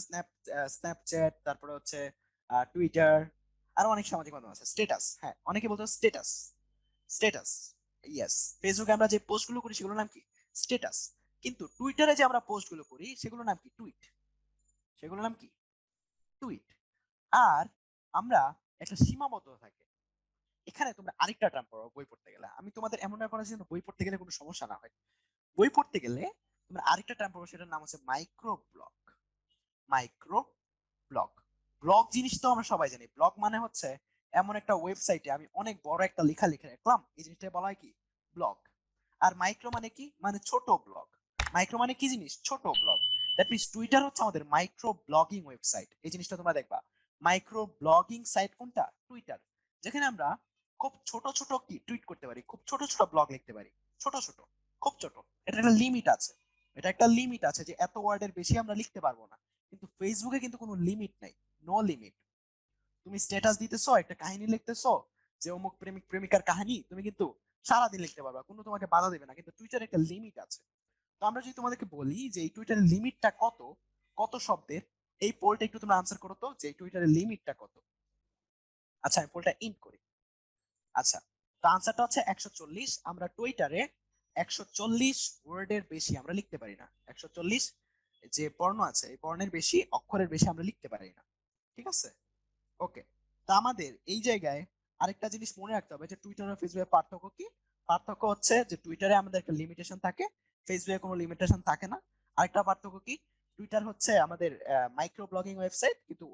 স্ন্যাপচ্যাট, তারপরে হচ্ছে টুইটার, আরো অনেক সামাজিক মাধ্যম আছে। স্ট্যাটাস, হ্যাঁ অনেকে বলতো স্ট্যাটাস, স্ট্যাটাস, ইয়েস। ফেসবুকে আমরা যে পোস্ট গুলো করি সেগুলোর নাম কি? স্ট্যাটাস। কিন্তু টুইটারে যে আমরা পোস্ট গুলো করি সেগুলোর নাম কি? টুইট। সেগুলোর নাম কি? টুইট। আর আমরা একটা সীমাবদ্ধতা থাকে এখানে। তোমরা আরেকটা টার্ম পড়ো বই পড়তে গেলে, আমি তোমাদের এমন না করার জন্য বই পড়তে গেলে কোনো সমস্যা না হয়। বই পড়তে গেলে তোমরা আরেকটা টার্ম পড়ো, সেটার নাম হচ্ছে micro blog. Micro blog. Blog জিনিস তো আমরা সবাই জানি, ব্লগ মানে হচ্ছে এমন একটা ওয়েবসাইটে আমি অনেক বড় একটা লেখা লিখে রাখলাম, এই জিনিসটা বলা হয় কি? ব্লগ। আর মাইক্রো মানে কি? মানে ছোট ব্লগ। মাইক্রো মানে কি জিনিস? ছোট ব্লগ। দ্যাট মিনস টুইটার হচ্ছে আমাদের মাইক্রো ব্লগিং ওয়েবসাইট, এই জিনিসটা তোমরা দেখবা। মাইক্রো ব্লগিং সাইট কোনটা? টুইটার। যেখানে আমরা খুব ছোট ছোট কি টুইট করতে পারি, খুব ছোট ছোট ব্লগ লিখতে পারি, ছোট ছোট, খুব ছোট। এটা একটা লিমিট আছে, এটা একটা লিমিট আছে যে এত ওয়ার্ডের বেশি আমরা লিখতে পারবো না। কিন্তু ফেসবুকে কিন্তু কোনো লিমিট নাই, নো লিমিট। তুমি স্ট্যাটাস দিতেছো, একটা কাহিনী লিখতেছো, যে অমুক প্রেমিক প্রেমিকার কাহিনী, তুমি কিন্তু সারাদিন লিখতে পারবা, কোনো তোমাকে বাধা দেবে না। কিন্তু টুইটারে একটা লিমিট আছে। তো আমরা যদি তোমাদেরকে বলি যে এই টুইটারের লিমিটটা কত, কত শব্দের, এই পোলটা একটু তোমরা আনসার করো তো, যে এই টুইটারের লিমিটটা কত। আচ্ছা, আমি পোলটা ইন করি। আচ্ছা, তো আনসারটা হচ্ছে 140। আমরা টুইটারে 140 ওয়ার্ডের বেশি আমরা লিখতে পারি না। 140 যে বর্ণ আছে, এই বর্ণের বেশি, অক্ষরের বেশি আমরা লিখতে পারি না। ঠিক আছে, ওকে। তা আমাদের এই জায়গায় আরেকটা জিনিস মনে রাখতে হবে যে টুইটার আর ফেসবুকের পার্থক্য কি? পার্থক্য হচ্ছে যে টুইটারে আমাদের একটা লিমিটেশন থাকে, ফেসবুকে কোনো লিমিটেশন থাকে না। আরেকটা পার্থক্য কি? টুইটার হচ্ছে আমাদের মাইক্রো ব্লগিং ওয়েবসাইট, কিন্তু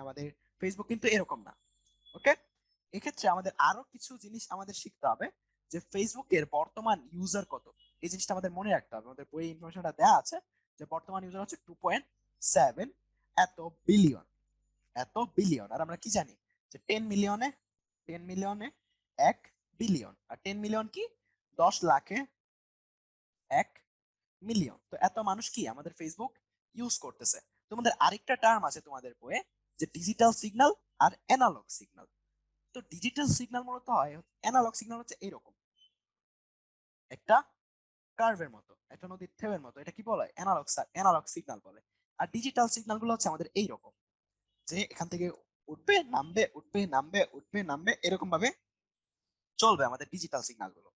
আমাদের ফেসবুক কিন্তু এরকম না। ওকে, এক্ষেত্রে আমাদের আরো কিছু জিনিস আমাদের শিখতে হবে, যে ফেসবুকের বর্তমান ইউজার কত, এই জিনিসটা আমাদের মনে রাখতে হবে। আমাদের বইয়ে ইনফরমেশনটা দেওয়া আছে যে বর্তমান ইউজার হচ্ছে 2.7 এত বিলিয়ন, এত বিলিয়ন। আর আমরা কি জানি যে 10 মিলিয়নে, 10 মিলিয়নে 1 বিলিয়ন, আর 10 মিলিয়ন কি? 10 লাখে 1 মিলিয়ন। তো এত মানুষ কি আমাদের ফেসবুক ইউজ করতেছে। তোমাদের আরেকটা টার্ম আছে তোমাদের বইয়ে, যে ডিজিটাল সিগন্যাল আর অ্যানালগ সিগন্যাল। তো ডিজিটাল সিগন্যাল মূলত হয়, অ্যানালগ সিগন্যাল হচ্ছে এরকম একটা কার্ভের মতো, একটা নদীর ঢেউয়ের মতো, এটা কি বলে? অ্যানালগ, অ্যানালগ সিগন্যাল বলে। আর ডিজিটাল সিগন্যাল গুলো হচ্ছে আমাদের এইরকম, যে এখান থেকে উঠবে নামবে, উঠবে নামবে, উঠবে নামবে, এরকম ভাবে চলবে আমাদের ডিজিটাল সিগন্যাল গুলো।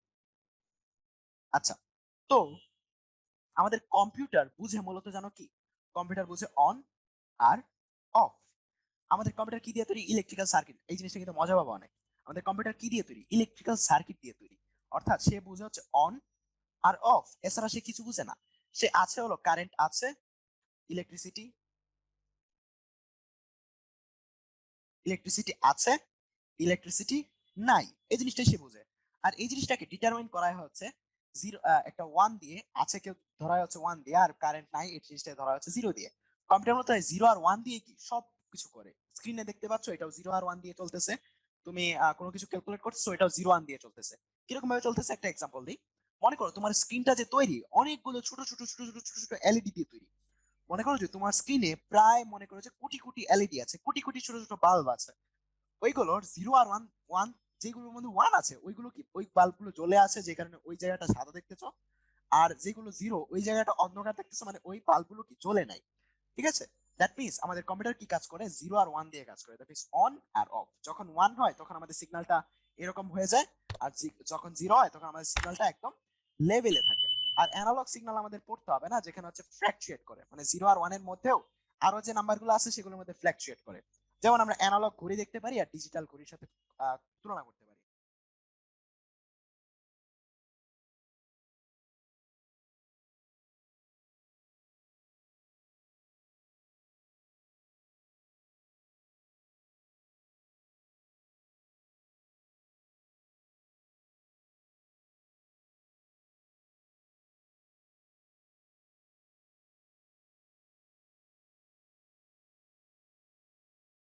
আচ্ছা, তো আমাদের কম্পিউটার বুঝে মূলত জানো কি? কম্পিউটার বুঝে অন আর অফ। আমাদের কম্পিউটার কি দিয়ে তৈরি? Electrical circuit. এই জিনিসটা কিন্তু মজা পাবো অনেক। আমাদের কম্পিউটার কি দিয়ে তৈরি? ইলেকট্রিক্যাল সার্কিট দিয়ে তৈরি। অর্থাৎ সে বুঝে হচ্ছে অন আর অফ, এছাড়া সে কিছু বুঝে না। সে আছে হলো কারেন্ট আছে, ইলেকট্রিসিটি, ইলেকট্রিসিটি আছে, ইলেকট্রিসিটি নাই, এই জিনিসটাই সে বুঝে। আর এই জিনিসটাকে ডিটারমাইন করা হচ্ছে জিরো, একটা ওয়ান দিয়ে, আছে কেউ ধরা হচ্ছে ওয়ান দিয়ে, আর কারেন্ট নাই এই জিনিসটা ধরা হচ্ছে জিরো দিয়ে। কম্পিউটার মতো জিরো আর ওয়ান দিয়ে কি সব কিছু করে। স্ক্রিনে দেখতে পাচ্ছ এটাও জিরো আর ওয়ান দিয়ে চলতেছে। তুমি কোনো কিছু ক্যালকুলেট করছো, এটাও জিরো ওয়ান দিয়ে চলতেছে। কিরকম ভাবে চলতেছে একটা এক্সাম্পল দিই। মনে করো তোমার স্ক্রিনটা যে তৈরি অনেকগুলো ছোট ছোট ছোট ছোট ছোট ছোট এলইডি দিয়ে তৈরি। মনে করো যে তোমার স্ক্রিনে প্রায় মনে করো যে কোটি কোটি এলইডি আছে, কোটি কোটি ছোট ছোট বাল্ব আছে। ওইগুলোর জিরো আর ওয়ান, ওয়ান যেগুলোর মধ্যে ওয়ান আছে ওইগুলো কি, ওই বাল্ব গুলো জ্বলে আছে যে কারণে ওই জায়গাটা সাদা দেখতেছো। আর যেগুলো জিরো, ওই জায়গাটা অন্ধকার দেখতেছো, মানে ওই বাল্ব গুলো কি জ্বলে নাই। ঠিক আছে, দ্যাট মিনস আমাদের কম্পিউটার কি কাজ করে? জিরো আর ওয়ান দিয়ে কাজ করে। দ্যাট মিনস অন আর অফ। যখন ওয়ান হয় তখন আমাদের সিগন্যালটা এরকম হয়ে যায়, আর যখন জিরো হয় তখন আমাদের সিগন্যালটা একদম লেভেলে থাকে। আর অ্যানালগ সিগন্যাল আমাদের পড়তে হবে না, যেখানে হচ্ছে ফ্ল্যাকচুয়েট করে, মানে জিরো আর ওয়ান এর মধ্যেও আরো যে নাম্বারগুলো আছে সেগুলোর মধ্যে ফ্ল্যাকচুয়েট করে। যেমন আমরা অ্যানালগ ঘড়ি দেখতে পারি আর ডিজিটাল ঘড়ির সাথে তুলনা করতে পারি।